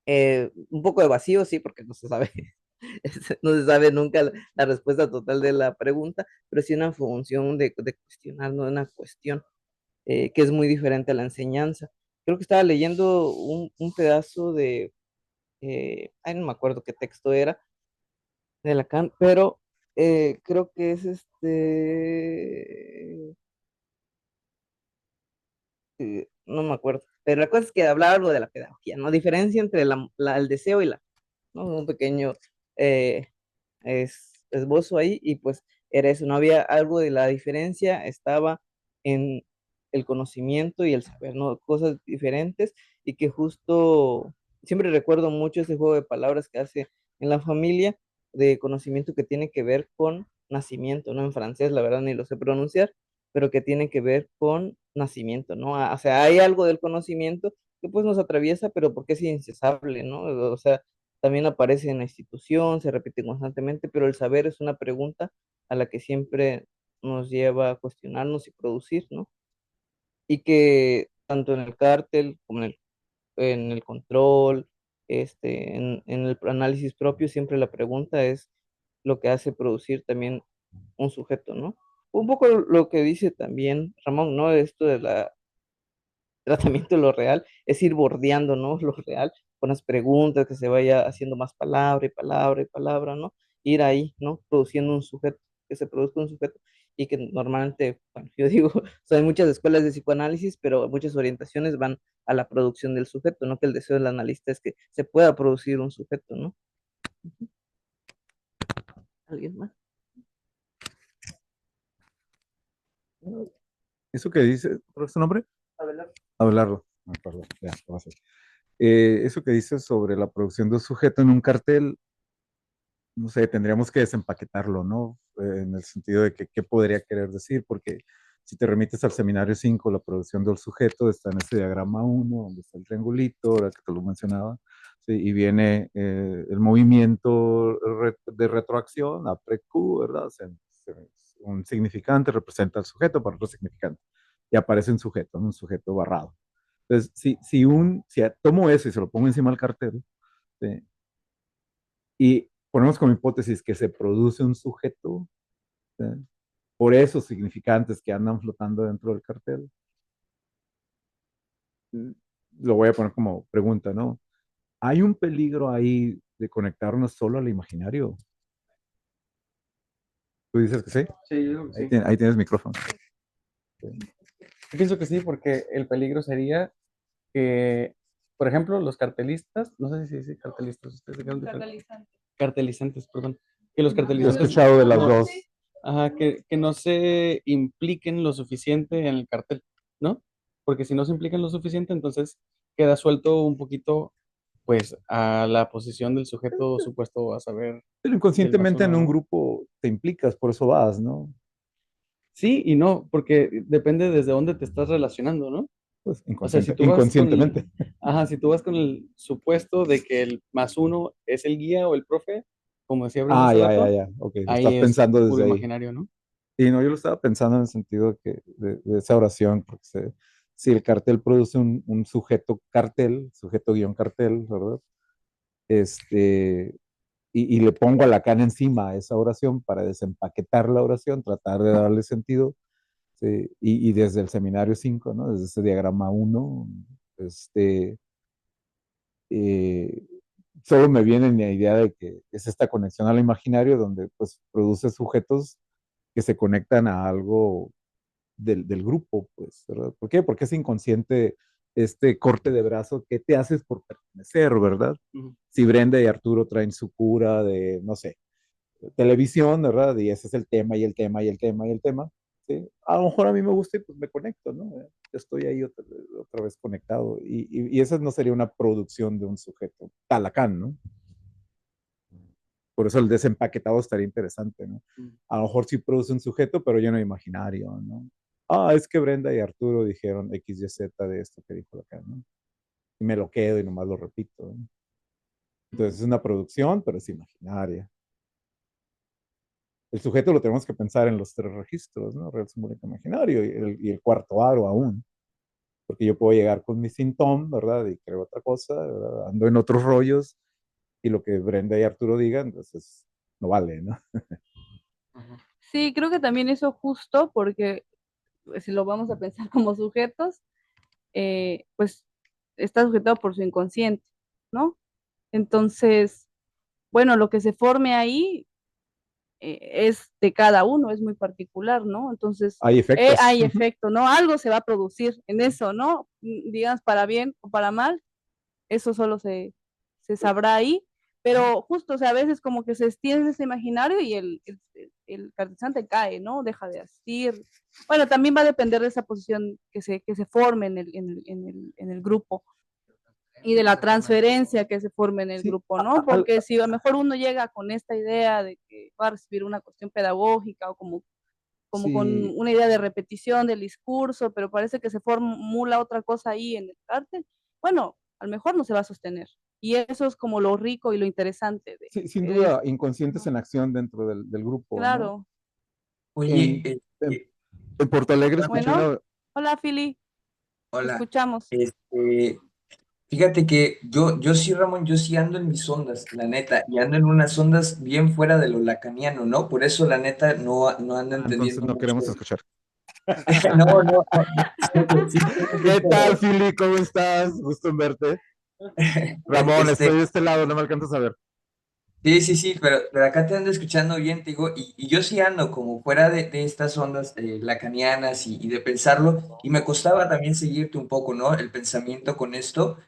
Un poco de vacío, sí, porque no se sabe, no se sabe nunca la respuesta total de la pregunta, pero sí una función de cuestionar, ¿no? Una cuestión que es muy diferente a la enseñanza. Creo que estaba leyendo un pedazo de, ay, no me acuerdo qué texto era, de Lacan, pero creo que es no me acuerdo, pero la cosa es que hablaba algo de la pedagogía, ¿no? Diferencia entre el deseo y la, ¿no? Un pequeño eh, esbozo ahí y pues era eso, no había algo de la diferencia, estaba en el conocimiento y el saber, ¿no? Cosas diferentes y que justo siempre recuerdo mucho ese juego de palabras que hace en la familia de conocimiento que tiene que ver con nacimiento, ¿no? En francés, la verdad ni lo sé pronunciar, pero que tiene que ver con nacimiento, ¿no? O sea, hay algo del conocimiento que pues nos atraviesa, pero porque es incesable, ¿no? O sea, también aparece en la institución, se repite constantemente, pero el saber es una pregunta a la que siempre nos lleva a cuestionarnos y producir, ¿no? Y que tanto en el cártel como en el control, en el análisis propio, siempre la pregunta es lo que hace producir también un sujeto, ¿no? Un poco lo que dice también Ramón, ¿no? Esto de la tratamiento de lo real es ir bordeando, ¿no? Lo real con las preguntas, que se vaya haciendo más palabra y palabra y palabra, ¿no? Ir ahí, ¿no? Produciendo un sujeto, que se produzca un sujeto y que normalmente, bueno, yo digo, o sea, hay muchas escuelas de psicoanálisis, pero muchas orientaciones van a la producción del sujeto, ¿no? Que el deseo del analista es que se pueda producir un sujeto, ¿no? ¿Alguien más? Eso que dice, ¿cuál es su nombre? Abelardo. Abelardo. Perdón, ya, lo vas a hacer. Eso que dice sobre la producción de un sujeto en un cartel, no sé, tendríamos que desempaquetarlo, ¿no? En el sentido de que qué podría querer decir, porque si te remites al seminario 5, la producción del sujeto está en ese diagrama 1, donde está el triangulito, ahora que te lo mencionaba, ¿sí? Y viene el movimiento de retroacción, APREQ, ¿verdad? Un significante representa al sujeto para otro significante. Y aparece un sujeto, ¿no? Un sujeto barrado. Entonces, si tomo eso y se lo pongo encima del cartel, ¿sí? Y ponemos como hipótesis que se produce un sujeto, ¿sí? Por esos significantes que andan flotando dentro del cartel. Lo voy a poner como pregunta, ¿no? ¿Hay un peligro ahí de conectarnos solo al imaginario? ¿Tú dices que sí? Sí, yo creo que sí. Ahí tienes micrófono. Yo pienso que sí, porque el peligro sería que, por ejemplo, los cartelistas, no sé si dice cartelistas, ustedes se quedan de cartelizantes, perdón, que los Yo he cartelizantes escuchado de las no, dos. ajá, que no se impliquen lo suficiente en el cartel, ¿no? Porque si no se implican lo suficiente, entonces queda suelto un poquito, pues, a la posición del sujeto supuesto a saber Pero del más inconscientemente uno, en un ¿no? grupo te implicas, por eso vas, ¿no? Sí y no, porque depende desde dónde te estás relacionando, ¿no? Pues O sea, si tú vas con inconscientemente. ajá, si tú vas con el supuesto de que el más uno es el guía o el profe, como decía Brenda Ah, hace ya, ya, rato, ya. Ok, lo ahí estás es pensando puro desde ahí. imaginario, ¿no? Y no, yo lo estaba pensando en el sentido de esa oración, porque si el cartel produce un sujeto cartel, sujeto guión cartel, ¿verdad? Este, y le pongo a Lacan encima a esa oración para desempaquetar la oración, tratar de darle sentido, ¿sí? Y desde el seminario 5, ¿no? Desde ese diagrama 1, este, eh, solo me viene la idea de que es esta conexión al imaginario donde pues produce sujetos que se conectan a algo del grupo, pues, ¿verdad? ¿Por qué? Porque es inconsciente este corte de brazo que te haces por pertenecer, ¿verdad? Ujú. Si Brenda y Arturo traen su cura de, no sé, televisión, ¿verdad? Y ese es el tema y el tema y el tema y el tema. ¿Sí? A lo mejor a mí me gusta y pues me conecto, ¿no? Estoy ahí otra vez conectado. Y esa no sería una producción de un sujeto, talacán, ¿no? Por eso el desempaquetado estaría interesante, ¿no? A lo mejor sí produce un sujeto, pero lleno de imaginario, ¿no? Ah, es que Brenda y Arturo dijeron X, Y, Z de esto que dijo acá, ¿no? Y me lo quedo y nomás lo repito, ¿no? Entonces es una producción, pero es imaginaria. El sujeto lo tenemos que pensar en los tres registros, ¿no? Real, simbólico, imaginario, y el cuarto aro aún. Porque yo puedo llegar con mi sintón, ¿verdad? Y creo otra cosa, ¿verdad? Ando en otros rollos, y lo que Brenda y Arturo digan, entonces no vale, ¿no? Sí, creo que también eso justo, porque si lo vamos a pensar como sujetos, pues está sujetado por su inconsciente, ¿no? Entonces, bueno, lo que se forme ahí es de cada uno, es muy particular, ¿no? Entonces, Hay efectos. hay efecto, ¿no? Algo se va a producir en eso, ¿no? Digamos, para bien o para mal, eso solo se sabrá ahí, pero justo, o sea, a veces como que se extiende ese imaginario y el cartesante cae, ¿no? Deja de asistir. Bueno, también va a depender de esa posición que se forme en el grupo y de la transferencia que se forme en el Sí, grupo, ¿no? Porque si a lo mejor uno llega con esta idea de que va a recibir una cuestión pedagógica o como con sí, una idea de repetición del discurso, pero parece que se formula otra cosa ahí en el cártel, bueno, a lo mejor no se va a sostener. Y eso es como lo rico y lo interesante sí, sin de duda, esto. inconscientes en acción dentro del grupo, ¿no? Claro. Oye, En, en, en Porto Alegre escuché Bueno, una... hola, Fili, te hola. escuchamos. Fíjate que yo sí, Ramón, yo sí ando en mis ondas, la neta, y ando en unas ondas bien fuera de lo lacaniano, ¿no? Por eso, la neta, no ando entonces entendiendo no mucho. queremos escuchar. No. ¿Qué tal, Fili? ¿Cómo estás? Gusto en verte. Ramón, estoy de este lado, no me alcanzas a ver. Sí, pero acá te ando escuchando bien, te digo, y yo sí ando como fuera de estas ondas lacanianas y de pensarlo, y me costaba también seguirte un poco, ¿no? El pensamiento con esto,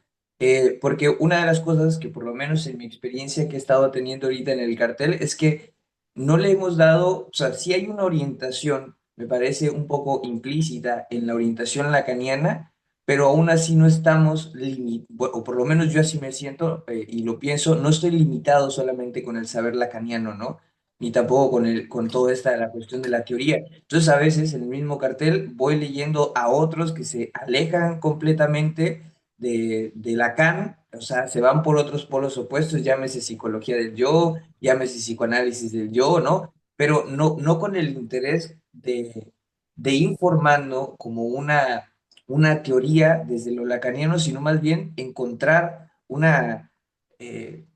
porque una de las cosas que por lo menos en mi experiencia que he estado teniendo ahorita en el cartel es que no le hemos dado, o sea, sí hay una orientación, me parece un poco implícita en la orientación lacaniana, pero aún así no estamos limitados, o por lo menos yo así me siento y lo pienso, no estoy limitado solamente con el saber lacaniano, ¿no? Ni tampoco con toda esta la cuestión de la teoría. Entonces a veces en el mismo cartel voy leyendo a otros que se alejan completamente de Lacan, o sea, se van por otros polos opuestos, llámese psicología del yo, llámese psicoanálisis del yo, ¿no? Pero no con el interés de ir formando como una teoría desde lo lacaniano, sino más bien encontrar eh,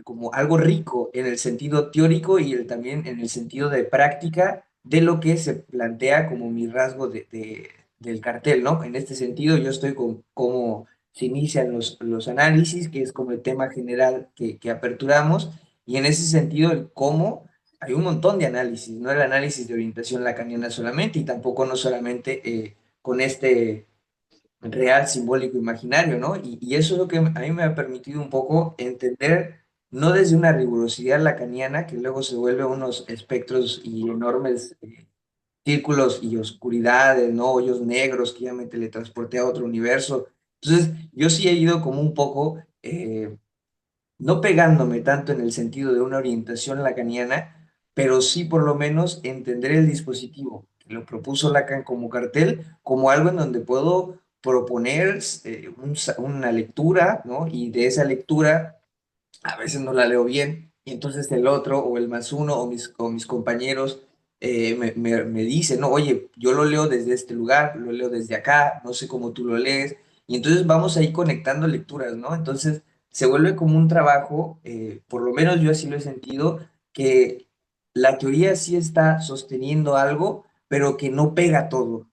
como algo rico en el sentido teórico y también en el sentido de práctica de lo que se plantea como mi rasgo del cartel, ¿no? En este sentido, yo estoy con cómo se inician los análisis, que es como el tema general que aperturamos, y en ese sentido, el cómo hay un montón de análisis, no el análisis de orientación lacaniana solamente, y tampoco no solamente con este real, simbólico, imaginario, ¿no? Y eso es lo que a mí me ha permitido un poco entender, no desde una rigurosidad lacaniana, que luego se vuelve unos espectros y enormes círculos y oscuridades, ¿no? Hoyos negros que ya me teletransporté a otro universo. Entonces, yo sí he ido como un poco no pegándome tanto en el sentido de una orientación lacaniana, pero sí por lo menos entender el dispositivo que lo propuso Lacan como cartel, como algo en donde puedo proponer una lectura, ¿no? Y de esa lectura a veces no la leo bien, y entonces el otro o el más uno o mis compañeros me dicen, no, oye, yo lo leo desde este lugar, lo leo desde acá, no sé cómo tú lo lees, y entonces vamos ahí conectando lecturas, ¿no? Entonces se vuelve como un trabajo, por lo menos yo así lo he sentido, que la teoría sí está sosteniendo algo, pero que no pega todo.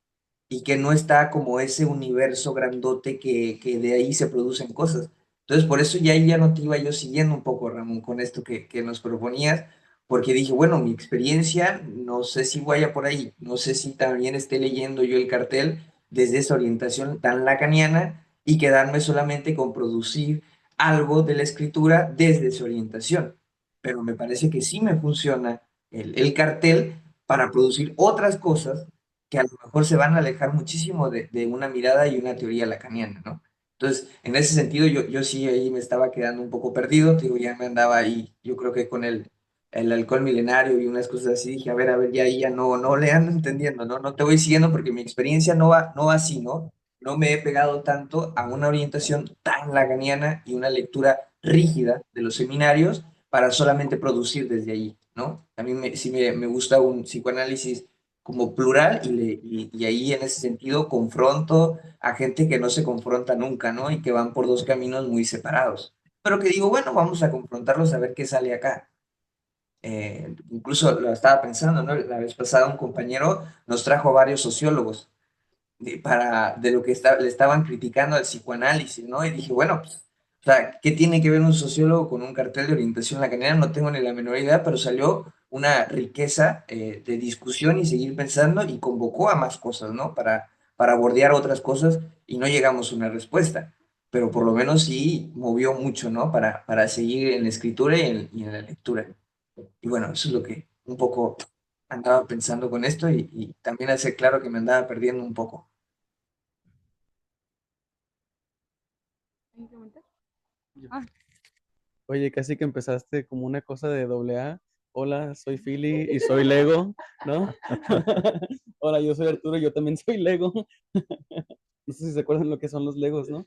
Y que no está como ese universo grandote que de ahí se producen cosas. Entonces, por eso ya no te iba yo siguiendo un poco, Ramón, con esto que nos proponías, porque dije, bueno, mi experiencia, no sé si vaya por ahí, no sé si también esté leyendo yo el cartel desde esa orientación tan lacaniana y quedarme solamente con producir algo de la escritura desde esa orientación. Pero me parece que sí me funciona el cartel para producir otras cosas que a lo mejor se van a alejar muchísimo de una mirada y una teoría lacaniana, ¿no? Entonces, en ese sentido, yo sí ahí me estaba quedando un poco perdido, te digo, ya me andaba ahí, yo creo que con el halcón milenario y unas cosas así, dije, a ver, ya ahí ya no le ando entendiendo, ¿no? No te voy siguiendo porque mi experiencia no va así, ¿no? No me he pegado tanto a una orientación tan lacaniana y una lectura rígida de los seminarios para solamente producir desde allí, ¿no? A mí sí me gusta un psicoanálisis como plural y ahí en ese sentido confronto a gente que no se confronta nunca, ¿no? Y que van por dos caminos muy separados. Pero que digo, bueno, vamos a confrontarlos a ver qué sale acá. Incluso lo estaba pensando, ¿no? La vez pasada un compañero nos trajo varios sociólogos de lo que le estaban criticando al psicoanálisis, ¿no? Y dije, bueno, pues, o sea, ¿qué tiene que ver un sociólogo con un cartel de orientación lacaniana? No tengo ni la menor idea, pero salió una riqueza de discusión y seguir pensando y convocó a más cosas, ¿no? Para bordear otras cosas y no llegamos a una respuesta, pero por lo menos sí movió mucho, ¿no? Para seguir en la escritura y en la lectura. Y bueno, eso es lo que un poco andaba pensando con esto y también hace claro que me andaba perdiendo un poco. Ah, Oye, casi que empezaste como una cosa de doble A. Hola, soy Philly y soy Lego, ¿no? Hola, yo soy Arturo y yo también soy Lego. No sé si se acuerdan lo que son los Legos, ¿no?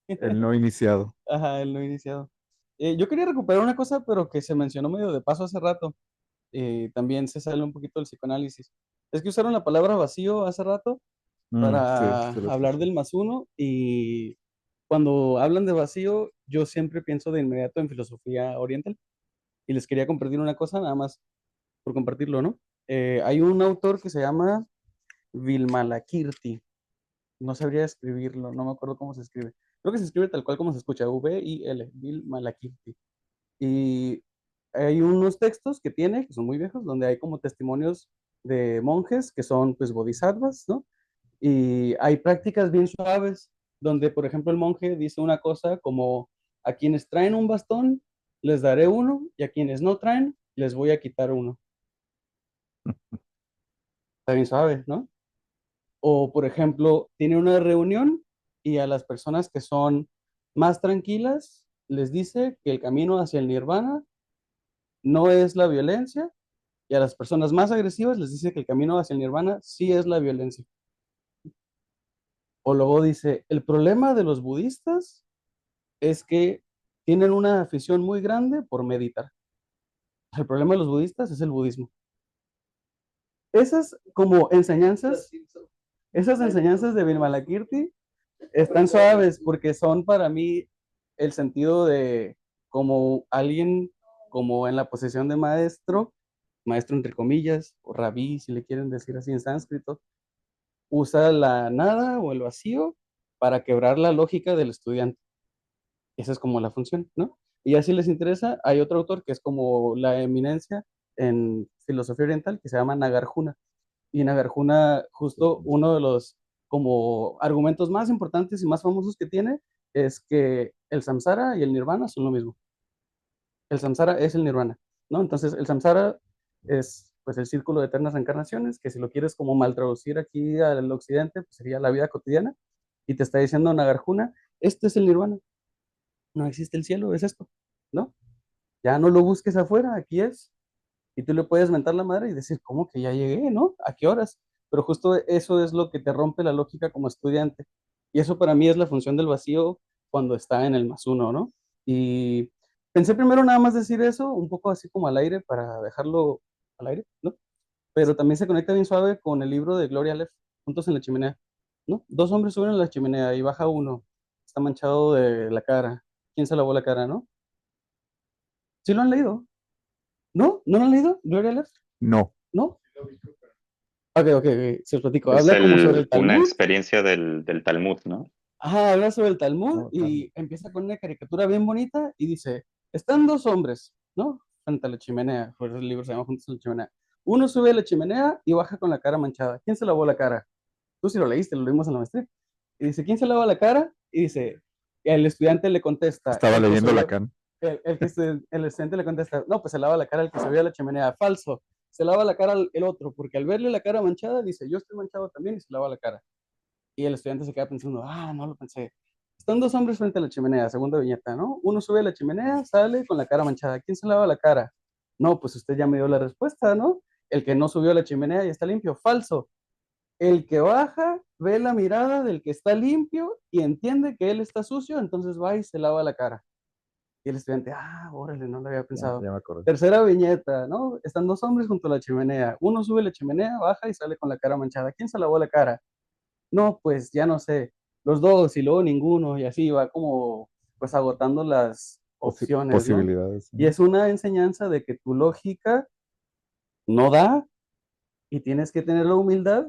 El no iniciado. Ajá, el no iniciado. Yo quería recuperar una cosa, pero que se mencionó medio de paso hace rato. También se sale un poquito del psicoanálisis. Es que usaron la palabra vacío hace rato Sí, para sí lo hablar escuché. del más uno y cuando hablan de vacío, yo siempre pienso de inmediato en filosofía oriental y les quería compartir una cosa, nada más por compartirlo, ¿no? Hay un autor que se llama Vilmalakirti, no sabría escribirlo, no me acuerdo cómo se escribe. Creo que se escribe tal cual como se escucha, V-I-L, Vilmalakirti. Y hay unos textos que tiene, que son muy viejos, donde hay como testimonios de monjes que son pues bodhisattvas, ¿no? Y hay prácticas bien suaves, donde por ejemplo el monje dice una cosa como, a quienes traen un bastón, les daré uno, y a quienes no traen, les voy a quitar uno. Está bien suave, ¿no? O por ejemplo, tiene una reunión y a las personas que son más tranquilas, les dice que el camino hacia el nirvana no es la violencia, y a las personas más agresivas les dice que el camino hacia el nirvana sí es la violencia. O luego dice, el problema de los budistas es que tienen una afición muy grande por meditar. El problema de los budistas es el budismo. Esas como enseñanzas, esas enseñanzas de Vimalakirti están suaves porque son para mí el sentido de como alguien como en la posición de maestro, maestro entre comillas, o rabí, si le quieren decir así en sánscrito, usa la nada o el vacío para quebrar la lógica del estudiante. Esa es como la función, ¿no? Y así les interesa, hay otro autor que es como la eminencia en filosofía oriental que se llama Nagarjuna. Y Nagarjuna, justo uno de los como argumentos más importantes y más famosos que tiene es que el samsara y el nirvana son lo mismo. El samsara es el nirvana, ¿no? Entonces, el samsara es pues el círculo de eternas reencarnaciones, que si lo quieres como mal traducir aquí al occidente, pues sería la vida cotidiana. Y te está diciendo Nagarjuna, este es el nirvana, no existe el cielo, es esto, ¿no? Ya no lo busques afuera, aquí es. Y tú le puedes mentar la madre y decir, ¿cómo que ya llegué, no? ¿A qué horas? Pero justo eso es lo que te rompe la lógica como estudiante. Y eso para mí es la función del vacío cuando está en el más uno, ¿no? Y pensé primero nada más decir eso, un poco así como al aire, para dejarlo al aire, ¿no? Pero también se conecta bien suave con el libro de Gloria Leff, Juntos en la Chimenea, ¿no? Dos hombres suben a la chimenea y baja uno, está manchado de la cara. ¿Quién se lavó la cara, no? ¿Sí lo han leído? ¿No? ¿No lo han leído? ¿Gloria Leff? No. ¿No? Ok, ok, se los platico. Es Habla como sobre el una Talmud. experiencia del Talmud, ¿no? Ajá, habla sobre el Talmud No, y empieza con una caricatura bien bonita y dice, están dos hombres, ¿no? Frente a la chimenea, por eso el libro se llama Juntos en la Chimenea. Uno sube a la chimenea y baja con la cara manchada. ¿Quién se lavó la cara? Tú sí lo leíste, lo leímos en la maestría. Y dice, ¿quién se lava la cara? Y dice, el estudiante le contesta, Estaba el que leyendo subió- Lacan. el estudiante le contesta, no, pues se lava la cara el que subió a la chimenea. Falso, se lava la cara el otro, porque al verle la cara manchada, dice, yo estoy manchado también y se lava la cara. Y el estudiante se queda pensando, no lo pensé. Están dos hombres frente a la chimenea, segunda viñeta, ¿no? Uno sube a la chimenea, sale con la cara manchada. ¿Quién se lava la cara? No, pues usted ya me dio la respuesta, ¿no? El que no subió a la chimenea y está limpio. Falso. El que baja ve la mirada del que está limpio y entiende que él está sucio, entonces va y se lava la cara. Y el estudiante, órale, no lo había pensado. Ya me acordé. Tercera viñeta, ¿no? Están dos hombres junto a la chimenea. Uno sube a la chimenea, baja y sale con la cara manchada. ¿Quién se lavó la cara? No, pues ya no sé, los dos y luego ninguno y así va como pues agotando las opciones, ¿no? Posibilidades. Y es una enseñanza de que tu lógica no da y tienes que tener la humildad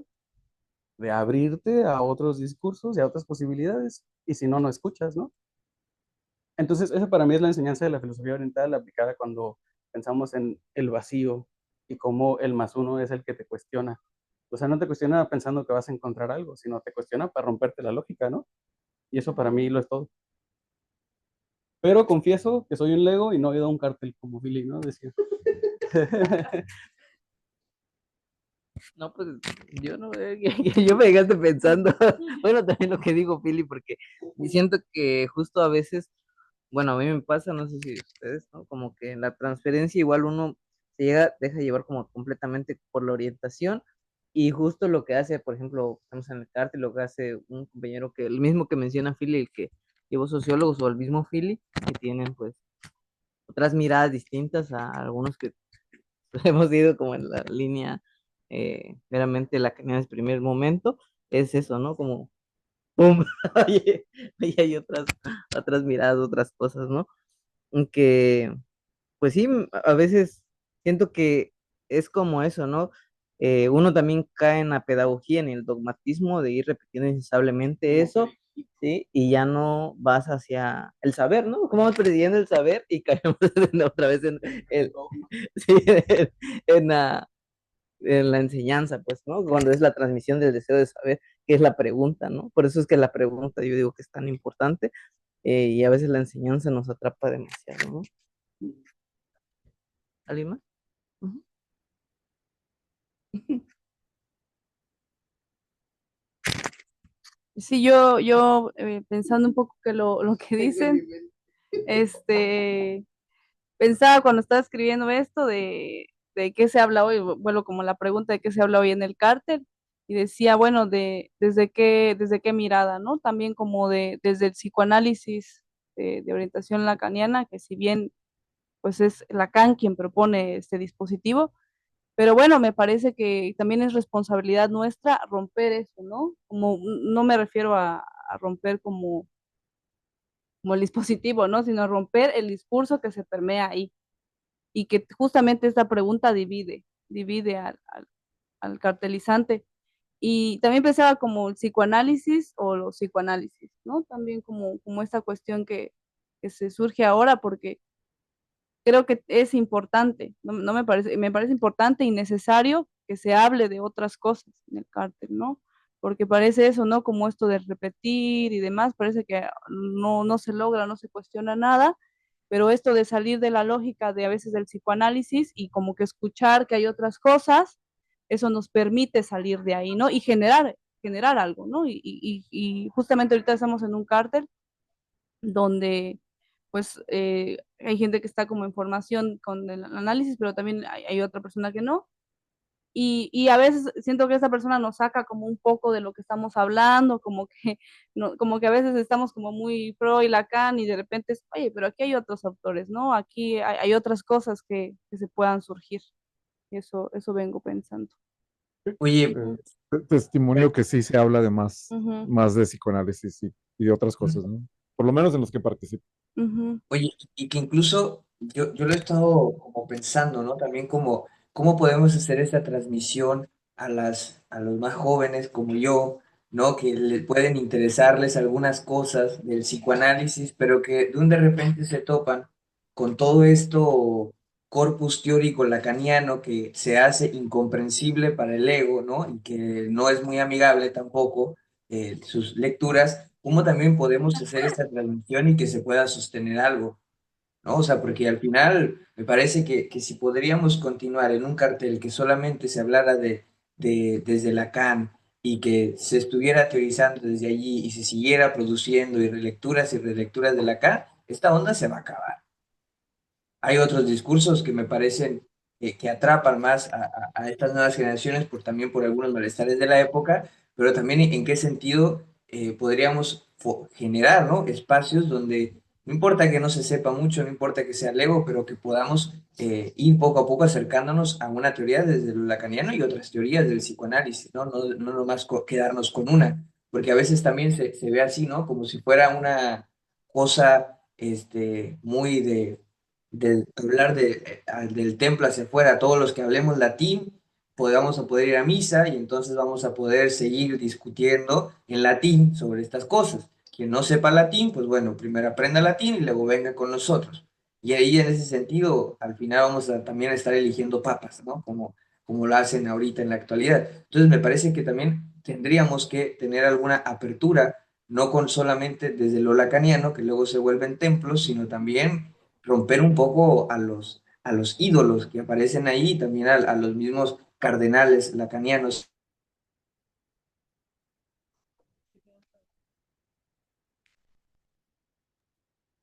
de abrirte a otros discursos y a otras posibilidades y si no, no escuchas, ¿no? Entonces, esa para mí es la enseñanza de la filosofía oriental aplicada cuando pensamos en el vacío y cómo el más uno es el que te cuestiona. O sea, no te cuestiona pensando que vas a encontrar algo, sino te cuestiona para romperte la lógica, ¿no? Y eso para mí lo es todo. Pero confieso que soy un Lego y no he ido a un cartel como Billy, ¿no? Decía. No, pues yo no, que yo me dejaste pensando, bueno, también lo que digo, Pili, porque siento que justo a veces, bueno, a mí me pasa, no sé si ustedes, ¿no? Como que en la transferencia igual uno se deja llevar como completamente por la orientación y justo lo que hace, por ejemplo, estamos en el cártel, lo que hace un compañero que, el mismo que menciona Philly, el que llevó sociólogos o el mismo Philly, que tienen pues otras miradas distintas a algunos que hemos ido como en la línea meramente la que en ese primer momento, es eso, ¿no? Como, pum, oye, oye, hay otras miradas, otras cosas, ¿no? Que, pues sí, a veces siento que es como eso, ¿no? Uno también cae en la pedagogía, en el dogmatismo de ir repitiendo incansablemente eso, ¿sí? Y ya no vas hacia el saber, ¿no? Como vamos persiguiendo el saber y caemos otra vez sí, en la enseñanza, pues, ¿no? Cuando es la transmisión del deseo de saber, que es la pregunta, ¿no? Por eso es que la pregunta yo digo que es tan importante y a veces la enseñanza nos atrapa demasiado, ¿no? ¿Alguien más? Ujú. Sí, yo pensando un poco que lo que dicen, este, pensaba cuando estaba escribiendo esto de qué se habla hoy, bueno, como la pregunta de qué se habla hoy en el cártel, y decía, bueno, desde qué mirada, ¿no? También como desde el psicoanálisis de orientación lacaniana, que si bien pues es Lacan quien propone este dispositivo, pero bueno, me parece que también es responsabilidad nuestra romper eso, ¿no? Como no me refiero a romper como el dispositivo, ¿no? Sino romper el discurso que se permea ahí y que justamente esta pregunta divide al cartelizante. Y también pensaba como el psicoanálisis o los psicoanálisis, ¿no? También como esta cuestión que se surge ahora porque creo que es importante, no me parece importante y necesario que se hable de otras cosas en el cártel, ¿no? Porque parece eso, ¿no? Como esto de repetir y demás, parece que no se logra, no se cuestiona nada, pero esto de salir de la lógica de a veces del psicoanálisis y como que escuchar que hay otras cosas, eso nos permite salir de ahí, ¿no? Y generar algo, ¿no? Y justamente ahorita estamos en un cártel donde pues hay gente que está como en formación con el análisis, pero también hay otra persona que no. Y a veces siento que esa persona nos saca como un poco de lo que estamos hablando, como que, no, como que a veces estamos como muy pro y Lacan y de repente es, oye, pero aquí hay otros autores, ¿no? Aquí hay otras cosas que se puedan surgir. Eso vengo pensando. Oye, Testimonio que sí se habla de más, Ujú, más de psicoanálisis y de otras cosas, ¿no? Por lo menos en los que participo. ujú, oye, y que incluso yo lo he estado como pensando, ¿no? También como cómo podemos hacer esta transmisión a los más jóvenes como yo, ¿no? Que le pueden interesarles algunas cosas del psicoanálisis, pero que de repente se topan con todo esto corpus teórico lacaniano que se hace incomprensible para el ego, ¿no? Y que no es muy amigable tampoco, sus lecturas, ¿cómo también podemos hacer esta transmisión y que se pueda sostener algo? ¿No? O sea, porque al final me parece que si podríamos continuar en un cartel que solamente se hablara desde Lacan y que se estuviera teorizando desde allí y se siguiera produciendo y relecturas de Lacan, esta onda se va a acabar. Hay otros discursos que me parecen que atrapan más a estas nuevas generaciones también por algunos malestares de la época, pero también en qué sentido podríamos generar, ¿no? Espacios donde no importa que no se sepa mucho, no importa que sea lego, pero que podamos ir poco a poco acercándonos a una teoría desde lo lacaniano y otras teorías del psicoanálisis, ¿no? No nomás quedarnos con una, porque a veces también se ve así, ¿no? Como si fuera una cosa muy de hablar del templo hacia afuera, todos los que hablemos latín, vamos a poder ir a misa y entonces vamos a poder seguir discutiendo en latín sobre estas cosas. Quien no sepa latín, pues bueno, primero aprenda latín y luego venga con nosotros. Y ahí en ese sentido, al final vamos a también estar eligiendo papas, ¿no? Como lo hacen ahorita en la actualidad. Entonces me parece que también tendríamos que tener alguna apertura, no con solamente desde lo lacaniano, que luego se vuelven templos, sino también romper un poco a los ídolos que aparecen ahí y también a los mismos cardenales lacanianos.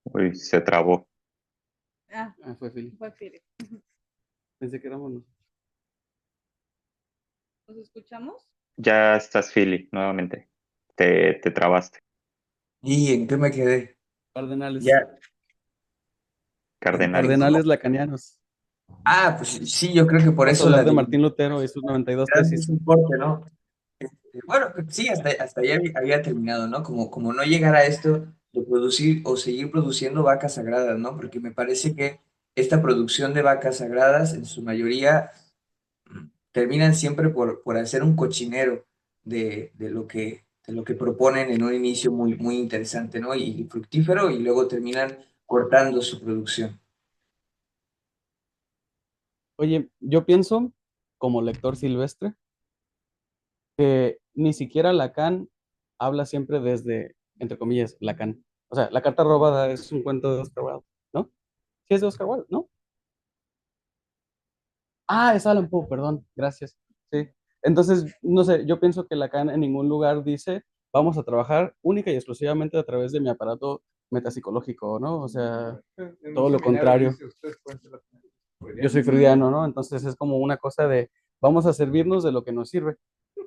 Uy, se trabó. Ah, Fue Philip. fue Philip. Pensé que éramos nosotros. ¿Nos escuchamos? Ya estás, Philly, nuevamente. Te trabaste. ¿Y en qué me quedé? Cardenales. Ya. Cardenal. Cardenales lacanianos. Ah, pues sí, yo creo que por Vamos a eso hablar de Martín Lutero y sus 92 divinidad tesis. es importante, ¿no? Bueno, sí, hasta ahí había terminado, ¿no? Como no llegar a esto de producir o seguir produciendo vacas sagradas, ¿no? Porque me parece que esta producción de vacas sagradas, en su mayoría, terminan siempre por hacer un cochinero de lo que proponen en un inicio muy interesante, ¿no? Y fructífero, y luego terminan cortando su producción. Oye, yo pienso, como lector silvestre, que ni siquiera Lacan habla siempre desde, entre comillas, Lacan. O sea, La carta robada es un cuento de Oscar Wilde, ¿no? Sí es de Oscar Wilde, ¿no? Ah, es Allan Poe, perdón, gracias. Sí. Entonces, no sé, yo pienso que Lacan en ningún lugar dice, vamos a trabajar única y exclusivamente a través de mi aparato metapsicológico, ¿no? O sea, todo lo contrario. Yo soy freudiano, ¿no? Entonces es como una cosa de, vamos a servirnos de lo que nos sirve.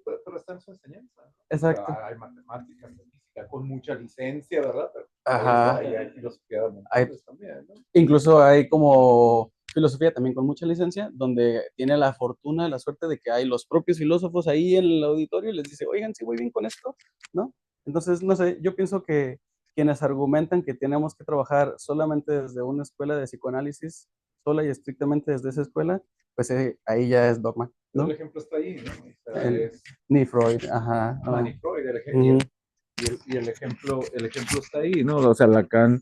Pero está en su enseñanza, ¿no? Exacto. O sea, hay matemáticas, hay física con mucha licencia, ¿verdad? Pero Ajá. hay filosofía de Hay- montones también, ¿no? Incluso hay como filosofía también con mucha licencia, donde tiene la fortuna, la suerte de que hay los propios filósofos ahí en el auditorio y les dice, oigan, sí voy bien con esto, ¿no? Entonces, no sé, yo pienso que quienes argumentan que tenemos que trabajar solamente desde una escuela de psicoanálisis, sola y estrictamente desde esa escuela, pues ahí ya es dogma, Pero ¿no? el ejemplo está ahí, ¿no? O sea, El- es Ni Freud, ajá. Ni Freud, Ujú. Y el ejemplo está ahí, ¿no? O sea, Lacan,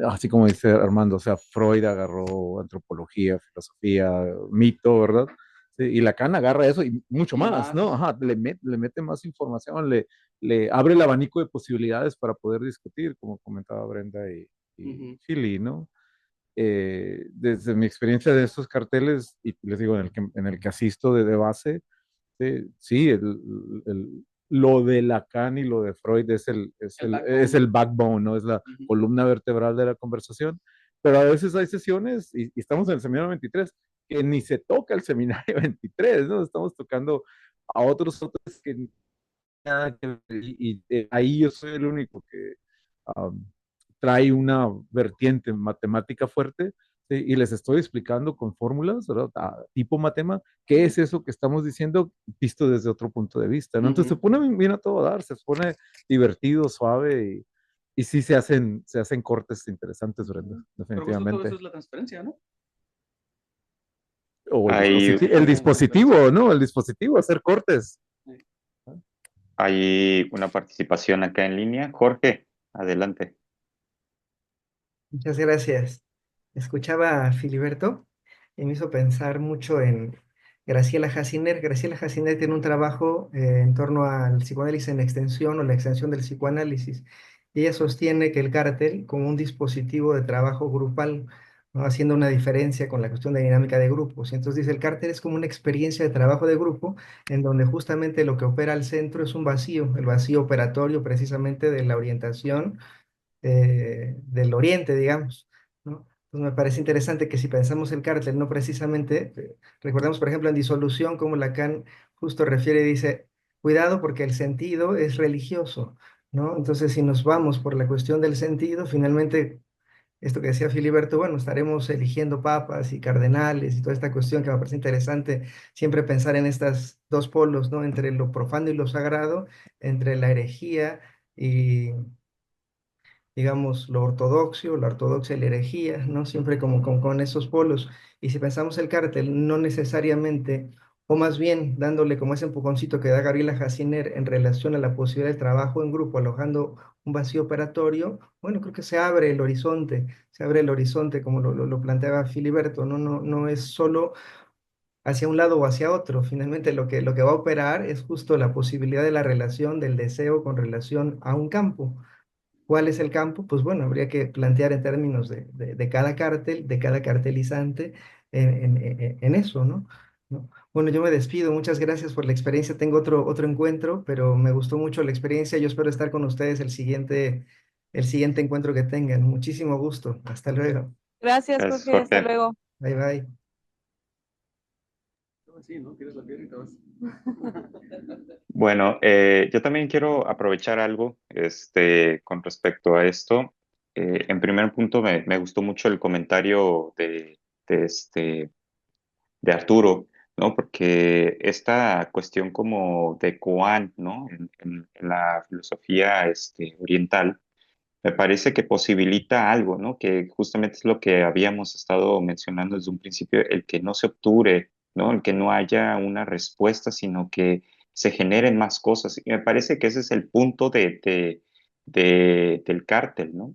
así como dice Armando, o sea, Freud agarró antropología, filosofía, mito, ¿verdad? Sí, y Lacan agarra eso y mucho Y más, más. ¿no? Ajá, le mete más información, le abre el abanico de posibilidades para poder discutir, como comentaba Brenda y Ujú. Chili, ¿no? Desde mi experiencia de estos carteles, y les digo, en el que asisto de base, sí, lo de Lacan y lo de Freud es el backbone, ¿no? Es la Ujú. columna vertebral de la conversación. Pero a veces hay sesiones, y estamos en el seminario 23, que ni se toca el seminario 23, ¿no? Estamos tocando a otros autores que nada que ver, ahí yo soy el único que um, trae una vertiente matemática fuerte, ¿sí? Y les estoy explicando con fórmulas, ¿verdad? Tipo matema, qué es eso que estamos diciendo visto desde otro punto de vista, ¿no? Entonces se pone bien a todo dar, se pone divertido, suave y sí se hacen cortes interesantes, Brenda, Pero justo todo definitivamente. eso es la transferencia, ¿no? O Hay, el dispositivo, ¿no? El dispositivo, hacer cortes. hay una participación acá en línea. Jorge, adelante. Muchas gracias. Escuchaba a Filiberto y me hizo pensar mucho en Graciela Hassiner. Graciela Hassiner tiene un trabajo en torno al psicoanálisis en extensión o la extensión del psicoanálisis. Y ella sostiene que el cártel como un dispositivo de trabajo grupal, ¿no? Haciendo una diferencia con la cuestión de dinámica de grupos. Y entonces dice, el cártel es como una experiencia de trabajo de grupo en donde justamente lo que opera al centro es un vacío, el vacío operatorio precisamente de la orientación del Oriente, digamos, ¿no? Entonces me parece interesante que si pensamos el cártel, no precisamente, recordemos por ejemplo en disolución, como Lacan justo refiere y dice, cuidado porque el sentido es religioso, ¿no? Entonces si nos vamos por la cuestión del sentido, finalmente, esto que decía Filiberto, bueno, estaremos eligiendo papas y cardenales y toda esta cuestión que me parece interesante, siempre pensar en estas dos polos, ¿no? Entre lo profano y lo sagrado, entre la herejía y digamos, la ortodoxia y la herejía, ¿no? Siempre como con esos polos. Y si pensamos el cártel, no necesariamente, o más bien dándole como ese empujoncito que da Gabriela Hassiner en relación a la posibilidad de trabajo en grupo, alojando un vacío operatorio, bueno, creo que se abre el horizonte como lo planteaba Filiberto, ¿no? No es solo hacia un lado o hacia otro. Finalmente lo que va a operar es justo la posibilidad de la relación del deseo con relación a un campo. ¿Cuál es el campo? Pues bueno, habría que plantear en términos de cada cártel, de cada cartelizante, en eso, ¿no? ¿No? Bueno, yo me despido. Muchas gracias por la experiencia. Tengo otro encuentro, pero me gustó mucho la experiencia. Yo espero estar con ustedes el siguiente encuentro que tengan. Muchísimo gusto. Hasta luego. Gracias, Gracias, Jorge. Hasta Jorge. luego. Bye bye. Sí, ¿no? Tienes la piedra y te vas. Bueno, yo también quiero aprovechar algo con respecto a esto. En primer punto, me gustó mucho el comentario de, este, de Arturo, ¿no? Porque esta cuestión como de Koan, ¿no? En la filosofía oriental, me parece que posibilita algo, ¿no? Que justamente es lo que habíamos estado mencionando desde un principio, el que no se obture, ¿no? El que no haya una respuesta, sino que se generen más cosas. Y me parece que ese es el punto del cártel, ¿no?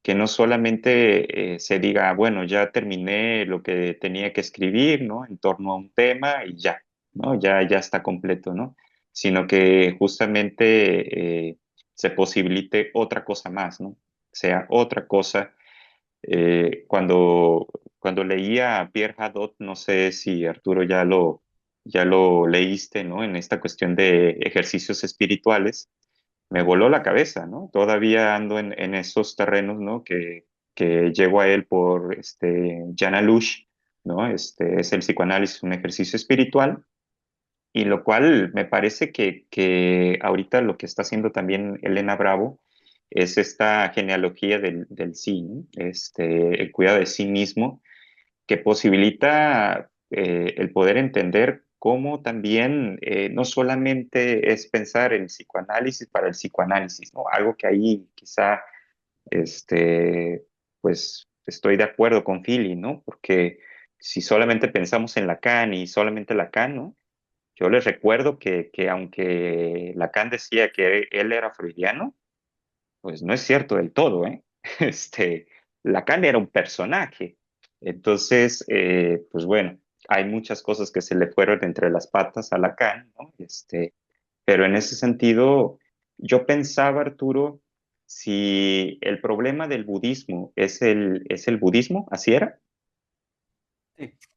Que no solamente se diga, bueno, ya terminé lo que tenía que escribir, ¿no? En torno a un tema y ya, ¿no? Ya está completo, ¿no? Sino que justamente se posibilite otra cosa más, ¿no? Sea otra cosa. Cuando leía a Pierre Hadot, no sé si Arturo ya lo leíste, ¿no? En esta cuestión de ejercicios espirituales me voló la cabeza, ¿no? Todavía ando en esos terrenos, ¿no? Que llego a él por Jan Alush, ¿no? Es el psicoanálisis, un ejercicio espiritual, y lo cual me parece que ahorita lo que está haciendo también Elena Bravo es esta genealogía del sí, ¿no? El cuidado de sí mismo, que posibilita el poder entender cómo también no solamente es pensar en psicoanálisis para el psicoanálisis, ¿no? Algo que ahí quizá, pues estoy de acuerdo con Philly, ¿no? Porque si solamente pensamos en Lacan y solamente Lacan, ¿no? Yo les recuerdo que aunque Lacan decía que él era freudiano, pues no es cierto del todo, ¿eh? Lacan era un personaje. Entonces, pues bueno, hay muchas cosas que se le fueron entre las patas a Lacan, ¿no? Pero en ese sentido, yo pensaba, Arturo, si el problema del budismo es el budismo, ¿así era? Sí, sí,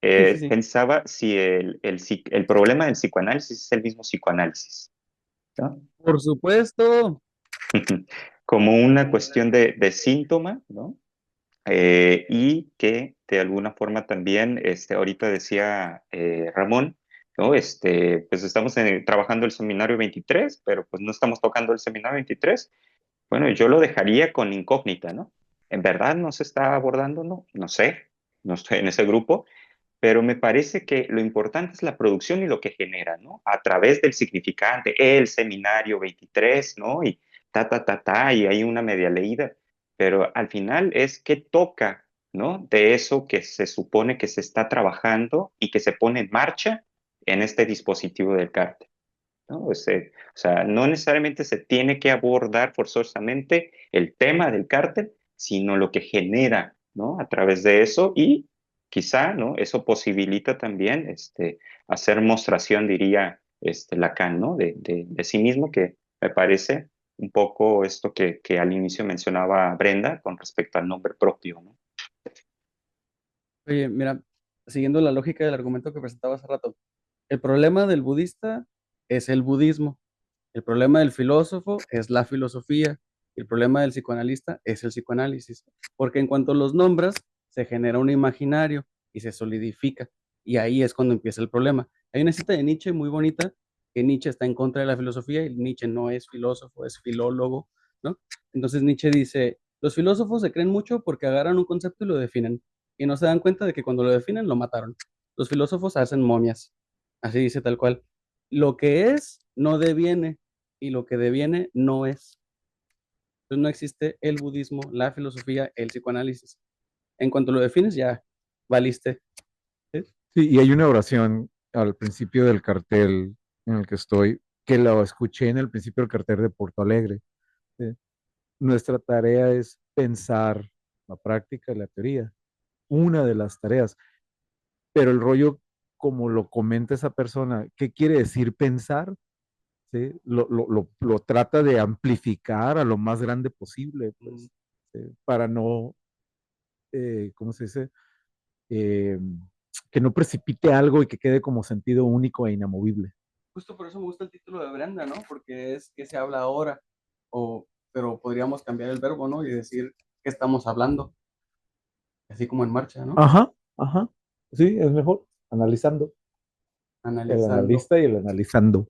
sí, sí. Pensaba si el problema del psicoanálisis es el mismo psicoanálisis, ¿no? Por supuesto. Como una cuestión de síntoma, ¿no? Y que de alguna forma también, ahorita decía Ramón, ¿no? Pues estamos trabajando el seminario 23, pero pues no estamos tocando el seminario 23. Bueno, yo lo dejaría con incógnita, ¿no? ¿En verdad no se está abordando? No, no sé, no estoy en ese grupo, pero me parece que lo importante es la producción y lo que genera, ¿no? A través del significante, el seminario 23, ¿no? Y y hay una media leída, pero al final es qué toca, ¿no? De eso que se supone que se está trabajando y que se pone en marcha en este dispositivo del cártel, ¿no? O sea, no necesariamente se tiene que abordar forzosamente el tema del cártel, sino lo que genera ¿no? A través de eso y quizá, ¿no? Eso posibilita también hacer mostración, diría Lacan, ¿no? De sí mismo, que me parece un poco esto que al inicio mencionaba Brenda con respecto al nombre propio, ¿no? Oye, mira, siguiendo la lógica del argumento que presentaba hace rato, el problema del budista es el budismo, el problema del filósofo es la filosofía, y el problema del psicoanalista es el psicoanálisis, porque en cuanto los nombras, se genera un imaginario y se solidifica, y ahí es cuando empieza el problema. Hay una cita de Nietzsche muy bonita, que Nietzsche está en contra de la filosofía y Nietzsche no es filósofo, es filólogo, ¿no? Entonces Nietzsche dice, los filósofos se creen mucho porque agarran un concepto y lo definen, y no se dan cuenta de que cuando lo definen lo mataron. Los filósofos hacen momias, así dice tal cual. Lo que es no deviene y lo que deviene no es. Entonces no existe el budismo, la filosofía, el psicoanálisis. En cuanto lo defines, ya valiste. ¿Sí? Sí, y hay una oración al principio del cartel en el que estoy, que la escuché en el principio del cartel de Porto Alegre. ¿Sí? Nuestra tarea es pensar la práctica y la teoría, una de las tareas, pero el rollo, como lo comenta esa persona, ¿qué quiere decir pensar? ¿Sí? Lo trata de amplificar a lo más grande posible, pues, para no, ¿cómo se dice? Eh, que no precipite algo y que quede como sentido único e inamovible. Justo por eso me gusta el título de Brenda, ¿no? Porque es que se habla ahora, pero podríamos cambiar el verbo, ¿no? Y decir que estamos hablando, así como en marcha, ¿no? Ajá, ajá. Sí, es mejor. Analizando. El Analizando, analista y el analizando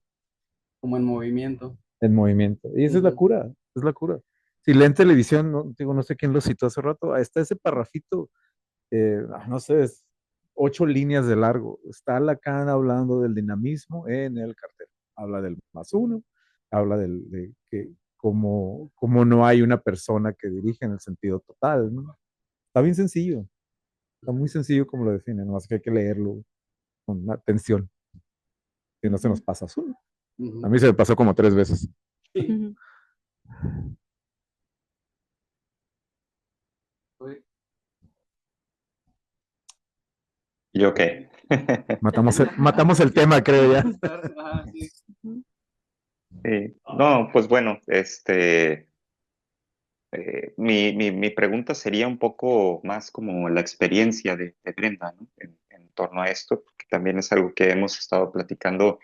como en movimiento. en movimiento. Y esa es la Ujú. cura, es la cura. Si leen televisión, no, digo, no sé quién lo citó hace rato, ahí está ese parrafito, no sé, es 8 líneas de largo. Está Lacan hablando del dinamismo en el cartel. Habla del más uno, habla de que como no hay una persona que dirige en el sentido total, ¿no? Está bien sencillo, está muy sencillo como lo define, nomás que hay que leerlo con atención, si no se nos pasa azul. A Ujú. mí se me pasó como 3 veces. Sí. Ujú. Oye, ¿Yo qué? Matamos el tema, creo ya. Ajá, sí. Ujú. Sí. No, pues bueno, mi pregunta sería un poco más como la experiencia de Brenda, ¿no? En torno a esto, porque también es algo que hemos estado platicando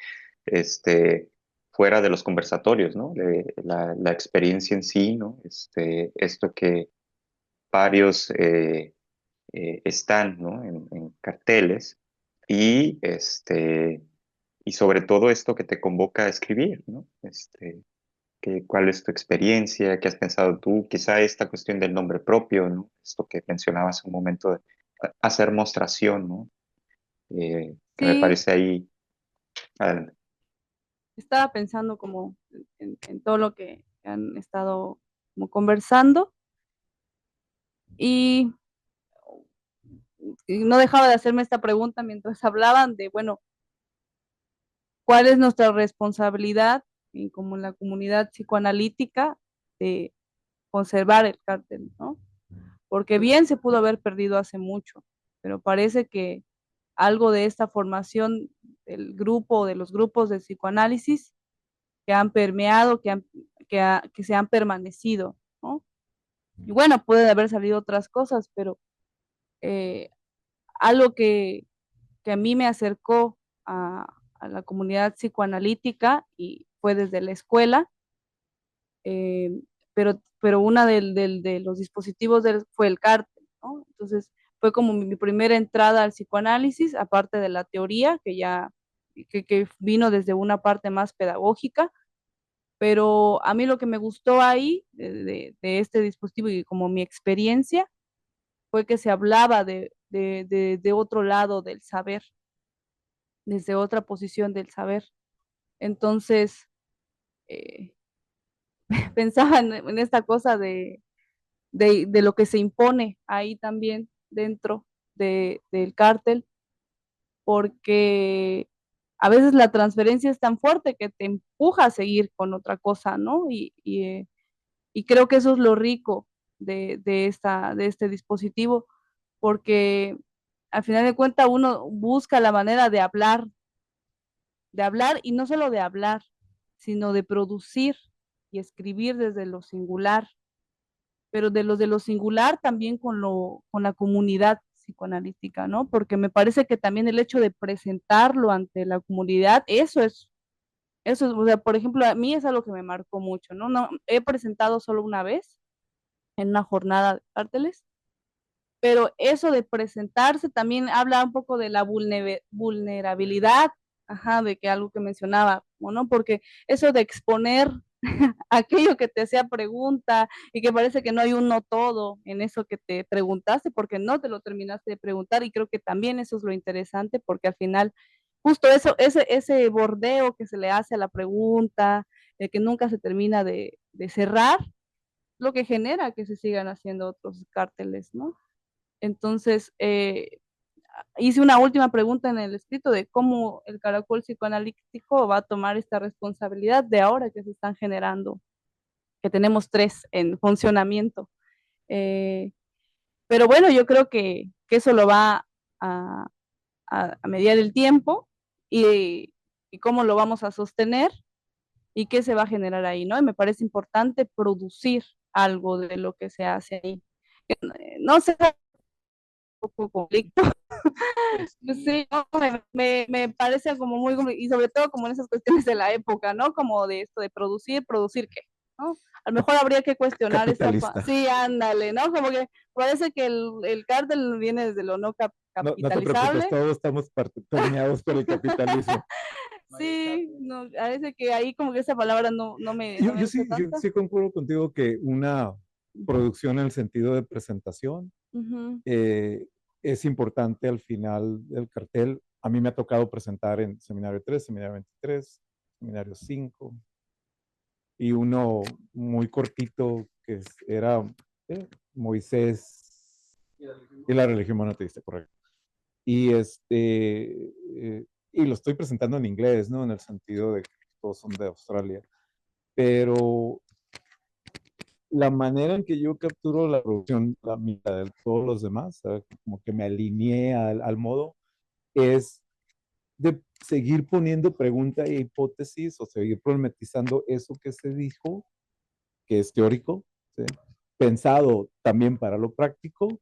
fuera de los conversatorios, ¿no? De la experiencia en sí, ¿no? Esto que varios están, ¿no? En carteles y, y sobre todo esto que te convoca a escribir, ¿no? ¿Cuál es tu experiencia? ¿Qué has pensado tú? Quizá esta cuestión del nombre propio, ¿no? Esto que mencionabas un momento de hacer mostración, ¿no? Que me Sí, parece ahí. Adelante. estaba pensando como en todo lo que han estado como conversando y, y no dejaba de hacerme esta pregunta mientras hablaban de, bueno, ¿cuál es nuestra responsabilidad como en la comunidad psicoanalítica de conservar el cártel, ¿no? Porque bien se pudo haber perdido hace mucho, pero parece que algo de esta formación del grupo, de los grupos de psicoanálisis que han permeado, que se han permanecido, ¿no? Y bueno, puede haber salido otras cosas, pero eh, algo que a mí me acercó a la comunidad psicoanalítica y fue desde la escuela, eh, pero una de los dispositivos fue el cártel, ¿no? Entonces fue como mi primera entrada al psicoanálisis, aparte de la teoría, que vino desde una parte más pedagógica, pero a mí lo que me gustó ahí de este dispositivo y como mi experiencia fue que se hablaba de otro lado del saber, desde otra posición del saber. Entonces, eh, pensaba en esta cosa de lo que se impone ahí también dentro del cártel, porque a veces la transferencia es tan fuerte que te empuja a seguir con otra cosa, ¿no? Y creo que eso es lo rico de este dispositivo, porque al final de cuentas uno busca la manera de hablar y no solo de hablar, sino de producir y escribir desde lo singular, pero de lo singular también con la comunidad psicoanalítica, ¿no? Porque me parece que también el hecho de presentarlo ante la comunidad, eso es, o sea, por ejemplo, a mí es algo que me marcó mucho, ¿no? No, he presentado solo una vez en una jornada de cárteles, pero eso de presentarse también habla un poco de la vulnerabilidad, ajá, de que algo que mencionaba, ¿no? Porque eso de exponer aquello que te hacía pregunta y que parece que no hay un no todo en eso que te preguntaste porque no te lo terminaste de preguntar y creo que también eso es lo interesante porque al final justo eso, ese bordeo que se le hace a la pregunta, que nunca se termina de cerrar, lo que genera que se sigan haciendo otros cárteles, ¿no? Entonces, hice una última pregunta en el escrito de cómo el caracol psicoanalítico va a tomar esta responsabilidad de ahora que se están generando, que tenemos 3 en funcionamiento. Eh, pero bueno, yo creo que eso lo va a, a mediar el tiempo y cómo lo vamos a sostener y qué se va a generar ahí, ¿no? Y me parece importante producir algo de lo que se hace ahí. No sé, un poco conflicto. Sí, no, me parece como muy, y sobre todo como en esas cuestiones de la época, ¿no? Como de esto de producir qué, ¿no? A lo mejor habría que cuestionar esta, Capitalista. sí, ándale, ¿no? Como que parece que el cártel viene desde lo no No te preocupes, capitalizable. todos estamos permeados por el capitalismo. Sí, no, parece que ahí como que esa palabra no me gusta Yo tanto. sí concuerdo contigo que una producción en el sentido de presentación Ujú, es importante al final del cartel. A mí me ha tocado presentar en Seminario 3, Seminario 23, Seminario 5 y uno muy cortito que era Moisés y la religión monoteísta, correcto. Y, y lo estoy presentando en inglés, ¿no? En el sentido de que todos son de Australia. Pero la manera en que yo capturo la producción, la mitad de todos los demás, ¿sabes? Como que me alineé al modo, es de seguir poniendo pregunta e hipótesis o seguir problematizando eso que se dijo, que es teórico, ¿sí? Pensado también para lo práctico.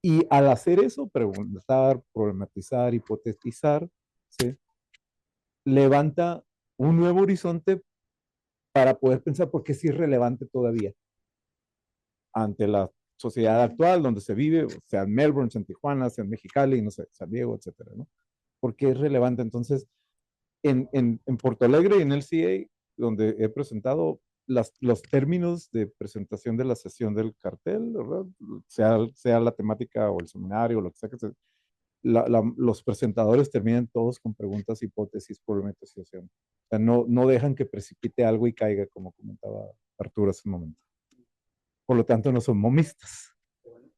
Y al hacer eso, preguntar, problematizar, hipotetizar, ¿sí? Levanta un nuevo horizonte para poder pensar por qué sí es relevante todavía ante la sociedad actual donde se vive, sea en Melbourne, sea en Tijuana, sea en Mexicali, no sé, San Diego, etcétera, ¿no? Porque es relevante. Entonces, en Porto Alegre y en el CA, donde he presentado los términos de presentación de la sesión del cartel, ¿verdad? Sea la temática o el seminario, o lo que sea que se, los presentadores terminan todos con preguntas, hipótesis, problematización. O sea, no dejan que precipite algo y caiga, como comentaba Arturo hace un momento. Por lo tanto, no son momistas.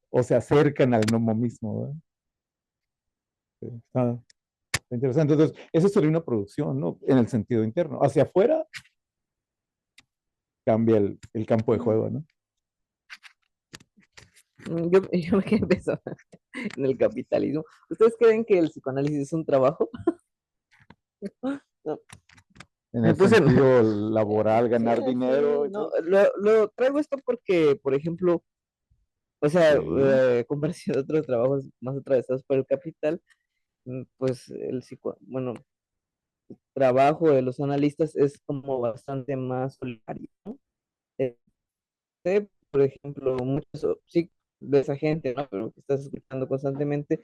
O se acercan al no momismo. ¿Verdad? Sí, está interesante. Entonces, eso sería una producción, ¿no? En el sentido interno. Hacia afuera cambia el campo de juego, ¿no? Yo me quedé pensando en el capitalismo. ¿Ustedes creen que el psicoanálisis es un trabajo? No, En me el puse... sentido laboral, ganar dinero. Sí, no, lo traigo esto porque, por ejemplo, o sea, Sí. comparación de otros trabajos más atravesados por el capital, pues bueno, trabajo de los analistas es como bastante más solidario, ¿no? Por ejemplo, muchos, sí, de esa gente, ¿no? Pero que estás escuchando constantemente,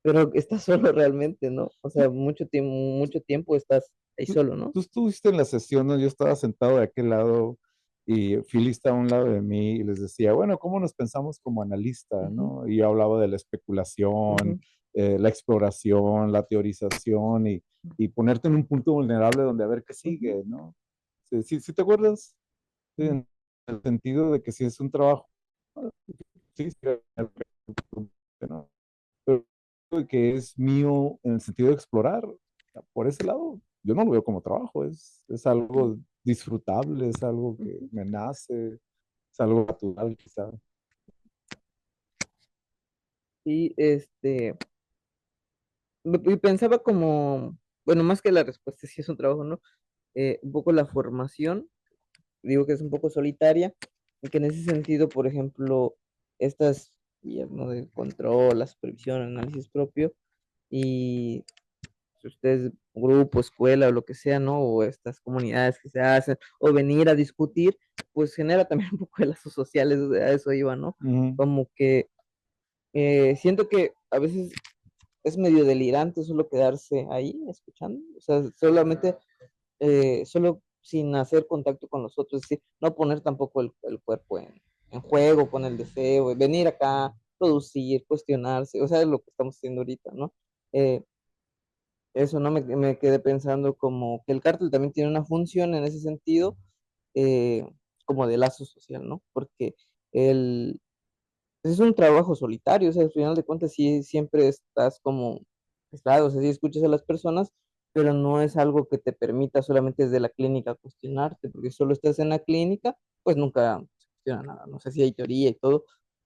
pero estás solo realmente, ¿no? O sea, mucho tiempo estás ahí solo, ¿no? Tú estuviste en la sesión, ¿no? Yo estaba sentado de aquel lado y Philly está a un lado de mí y les decía, bueno, ¿cómo nos pensamos como analista, Ujú, ¿no? Y yo hablaba de la especulación, ujú. la exploración, la teorización y ponerte en un punto vulnerable donde a ver qué sigue, ¿no? Sí te acuerdas? Sí, en el sentido de que si es un trabajo, sí, sí, ¿no? Pero que es mío en el sentido de explorar, por ese lado, yo no lo veo como trabajo, es algo disfrutable, es algo que me nace, es algo natural quizá. Sí, y pensaba como, bueno, más que la respuesta, sí es un trabajo, ¿no? Un poco la formación, digo que es un poco solitaria, y que en ese sentido, por ejemplo, estas guías, ¿no? De control, la supervisión, análisis propio, y si ustedes, grupo, escuela o lo que sea, ¿no? O estas comunidades que se hacen, o venir a discutir, pues genera también un poco de lazos sociales, a eso iba, ¿no? Ujú. Como que siento que a veces es medio delirante solo quedarse ahí escuchando, o sea, solamente, solo sin hacer contacto con los otros, es decir, no poner tampoco el cuerpo en juego con el deseo, venir acá, producir, cuestionarse, o sea, es lo que estamos haciendo ahorita, ¿no? Eh, Eso, ¿no? Me quedé pensando como que el cártel también tiene una función en ese sentido, eh, como de lazo social, ¿no? Porque el, es un trabajo solitario, o sea, al final de cuentas sí siempre estás como aislado, o sea, sí escuchas a las personas, pero no es algo que te permita solamente desde la clínica cuestionarte, porque solo estás en la clínica, pues nunca se cuestiona nada, no sé si hay teoría y todo,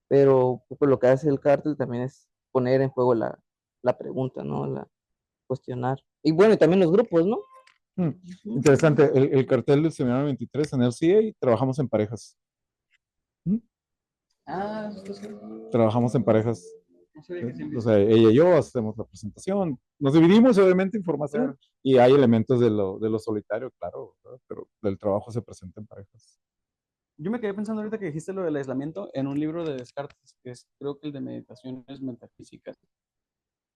pero un poco lo que hace el cártel también es poner en juego la pregunta, ¿no? La cuestionar. Y bueno, y también los grupos, ¿no? Mm, Interesante. El cartel del Seminario 23 en LCA, trabajamos en parejas. Mm, Ah, esto sí. Trabajamos en parejas. No sabía que se O sea, ella y yo hacemos la presentación. Nos dividimos, obviamente, información Claro. y hay elementos de lo solitario, claro, ¿verdad? Pero el trabajo se presenta en parejas. Yo me quedé pensando ahorita que dijiste lo del aislamiento en un libro de Descartes, que es creo que el de Meditaciones Metafísicas.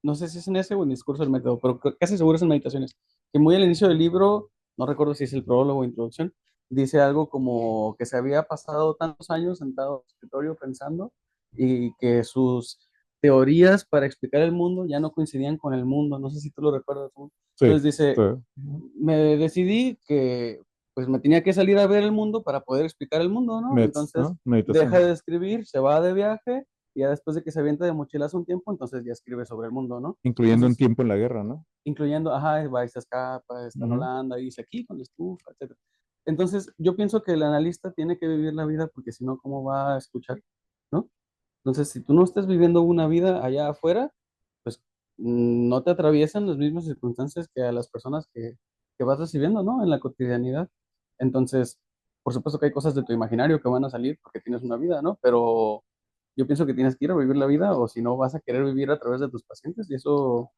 No sé si es en ese o en Discurso del Método, pero casi seguro es en Meditaciones. Que muy al inicio del libro, no recuerdo si es el prólogo o introducción, dice algo como que se había pasado tantos años sentado en el escritorio pensando y que sus teorías para explicar el mundo ya no coincidían con el mundo. No sé si tú lo recuerdas, ¿no? Sí, Entonces dice, sí. me decidí que pues me tenía que salir a ver el mundo para poder explicar el mundo, ¿no? Mets, Entonces ¿no? deja Meditación. de escribir, se va de viaje y ya después de que se avienta de mochilas un tiempo, entonces ya escribe sobre el mundo, ¿no? Incluyendo un Entonces, tiempo en la guerra, ¿no? incluyendo, ajá, va y se escapa, está en Ujú. Holanda, y dice aquí con la estufa, etcétera. Entonces, yo pienso que el analista tiene que vivir la vida porque si no, ¿cómo va a escuchar? ¿No? Entonces, si tú no estás viviendo una vida allá afuera, pues no te atraviesan las mismas circunstancias que a las personas que vas recibiendo, ¿no? En la cotidianidad. Entonces, por supuesto que hay cosas de tu imaginario que van a salir porque tienes una vida, ¿no? Pero yo pienso que tienes que ir a vivir la vida o si no vas a querer vivir a través de tus pacientes y eso,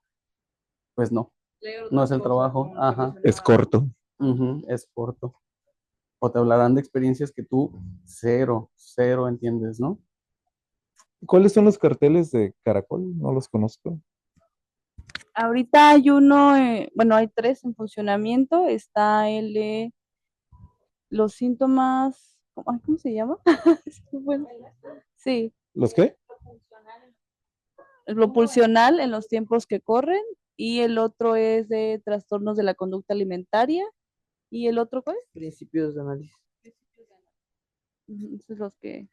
pues no, no es el trabajo. Ajá, Es corto. ujú, es corto. O te hablarán de experiencias que tú cero entiendes, ¿no? ¿Cuáles son los carteles de Caracol? No los conozco. Ahorita hay uno, bueno, hay tres en funcionamiento. Está el de los síntomas, ¿cómo se llama? Es que, bueno, sí, ¿Los qué? lo pulsional en los tiempos que corren y el otro es de trastornos de la conducta alimentaria y el otro, ¿cuál es? Principios de análisis. Esos son los que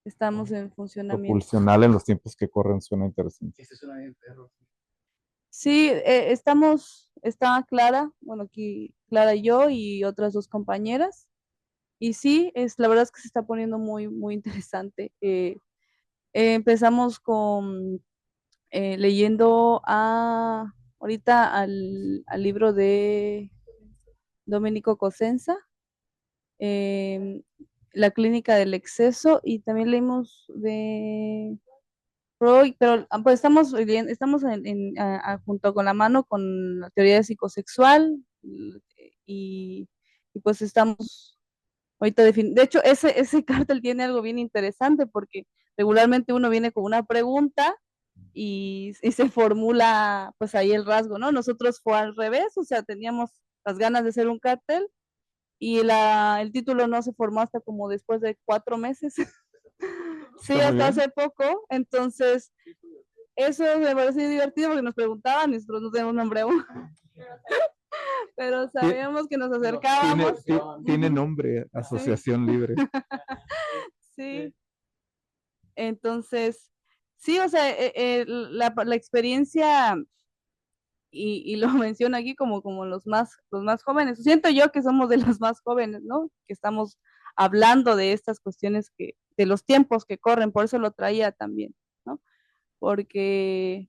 estamos en funcionamiento. Propulsional en los tiempos que corren suena interesante. Este suena bien, perro. Sí, está Clara, bueno, aquí Clara y yo y otras dos compañeras. Y sí, la verdad es que se está poniendo muy, muy interesante. Empezamos con leyendo ahorita al libro de Domenico Cosenza, em, La clínica del exceso, y también leímos de Freud, pero pues estamos junto con la mano con la teoría psicosexual y, y pues estamos ahorita de hecho, ese cártel tiene algo bien interesante porque regularmente uno viene con una pregunta y se formula pues ahí el rasgo, ¿no? Nosotros fue al revés, o sea, teníamos las ganas de hacer un cártel y el título no se formó hasta como después de 4 meses. Sí, Está muy hasta bien. hace poco, entonces eso me pareció divertido porque nos preguntaban, nosotros no tenemos nombre aún, pero sabíamos que nos Tiene, acercábamos. tiene nombre, Asociación Libre. Sí, entonces, sí, o sea, la experiencia, y lo menciono aquí como los más jóvenes, siento yo que somos de los más jóvenes, ¿no? Que estamos hablando de estas cuestiones de los tiempos que corren, por eso lo traía también, ¿no? porque,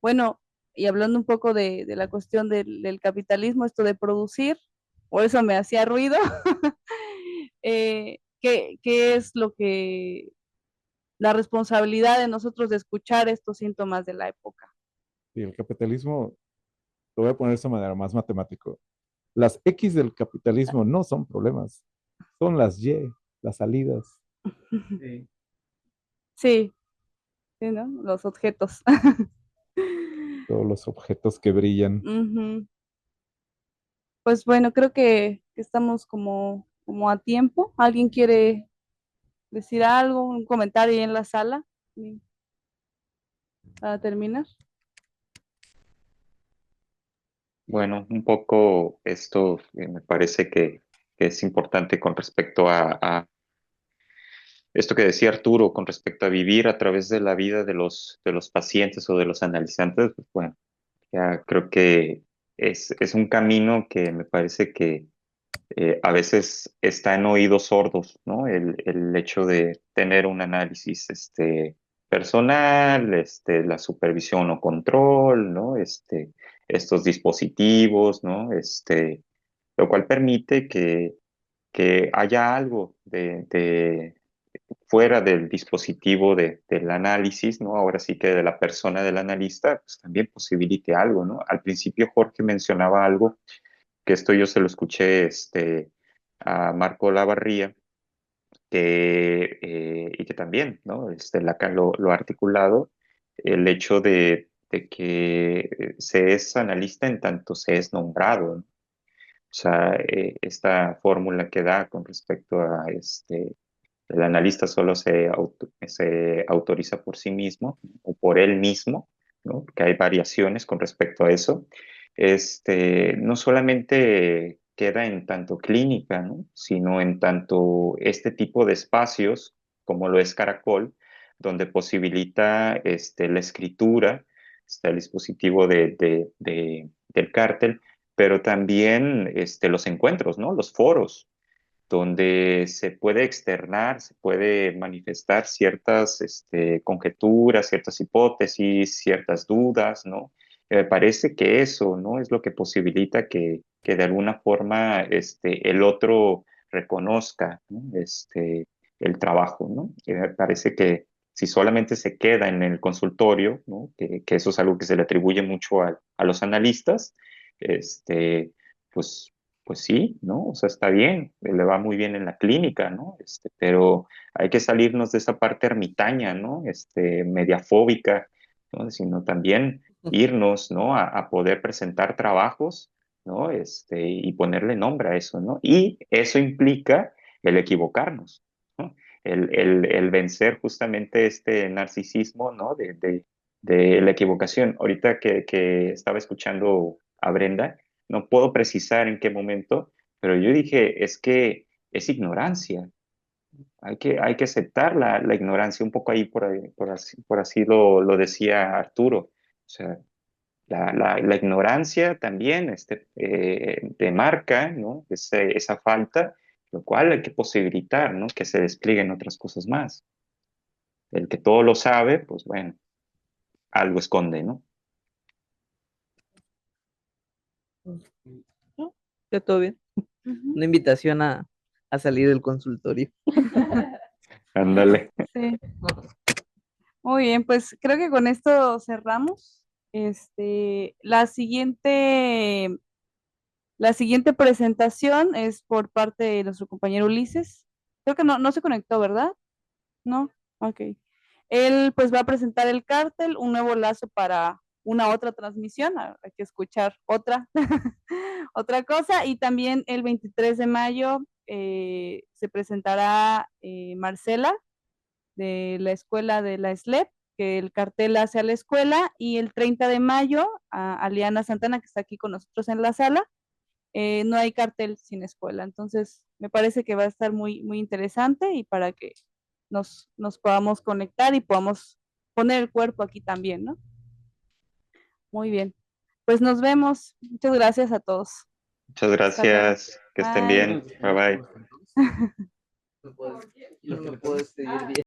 bueno, y hablando un poco de la cuestión del capitalismo, esto de producir, por eso me hacía ruido. ¿Qué es lo que, la responsabilidad de nosotros de escuchar estos síntomas de la época? Y el capitalismo, lo voy a poner de esa manera más matemático. Las X del capitalismo no son problemas, son las Y, las salidas. Sí. Sí, sí, ¿no? Los objetos. Todos los objetos que brillan. Ujú. Pues bueno, creo que estamos como a tiempo. ¿Alguien quiere decir algo, un comentario ahí en la sala para terminar? Bueno, un poco esto me parece que es importante con respecto a esto que decía Arturo, con respecto a vivir a través de la vida de los pacientes o de los analizantes. Pues bueno, ya creo que es un camino que me parece que a veces está en oídos sordos, ¿no? El hecho de tener un análisis personal, la supervisión o control, ¿no? Estos dispositivos, ¿no? Lo cual permite que haya algo de fuera del dispositivo del análisis, ¿no? Ahora sí que de la persona del analista, pues también posibilite algo, ¿no? Al principio Jorge mencionaba algo que esto yo se lo escuché a Marco Lavarría, y que también, ¿no? Lacan lo ha articulado, el hecho de que se es analista en tanto se es nombrado, ¿no? O sea, esta fórmula que da con respecto a el analista solo se autoriza por sí mismo o por él mismo, ¿no? Que hay variaciones con respecto a eso. No solamente queda en tanto clínica, ¿no? Sino en tanto este tipo de espacios, como lo es Caracol, donde posibilita la escritura, está el dispositivo del cártel, pero también los encuentros, ¿no? Los foros, donde se puede externar, se puede manifestar ciertas conjeturas, ciertas hipótesis, ciertas dudas, ¿no? Me parece que eso, ¿no? Es lo que posibilita que de alguna forma el otro reconozca, ¿no? El trabajo, ¿no? Me parece que si solamente se queda en el consultorio, ¿no? Que eso es algo que se le atribuye mucho a los analistas, pues pues sí, ¿no? O sea, está bien, le va muy bien en la clínica, ¿no? Pero hay que salirnos de esa parte ermitaña, ¿no? Mediafóbica, ¿no? Sino también irnos, ¿no? A poder presentar trabajos, ¿no? Y ponerle nombre a eso, ¿no? Y eso implica el equivocarnos, ¿no? El vencer justamente este narcisismo, ¿no? De la equivocación. Ahorita que estaba escuchando a Brenda, no puedo precisar en qué momento, pero yo dije, es que es ignorancia. Hay que aceptar la ignorancia, un poco ahí por así lo decía Arturo. O sea, la ignorancia también demarca, ¿no? Esa falta, lo cual hay que posibilitar, ¿no? Que se desplieguen otras cosas más. El que todo lo sabe, pues bueno, algo esconde, ¿no? ¿No? Ya todo bien. Ujú. Una invitación a salir del consultorio. Ándale. Sí. Muy bien, pues creo que con esto cerramos. La siguiente presentación es por parte de nuestro compañero Ulises. Creo que no se conectó, ¿verdad? No, ok. Él pues va a presentar el cártel, un nuevo lazo para una otra transmisión. Hay que escuchar otra, otra cosa. Y también el 23 de mayo se presentará Marcela de la escuela de la SLEP, que el cartel hace a la escuela. Y el 30 de mayo a Aliana Santana, que está aquí con nosotros en la sala. No hay cartel sin escuela. Entonces, me parece que va a estar muy, muy interesante y para que nos podamos conectar y podamos poner el cuerpo aquí también, ¿no? Muy bien. Pues nos vemos. Muchas gracias a todos. Muchas Hasta luego. gracias, que estén Bye. bien. Bye bye. No me puedo despedir bien.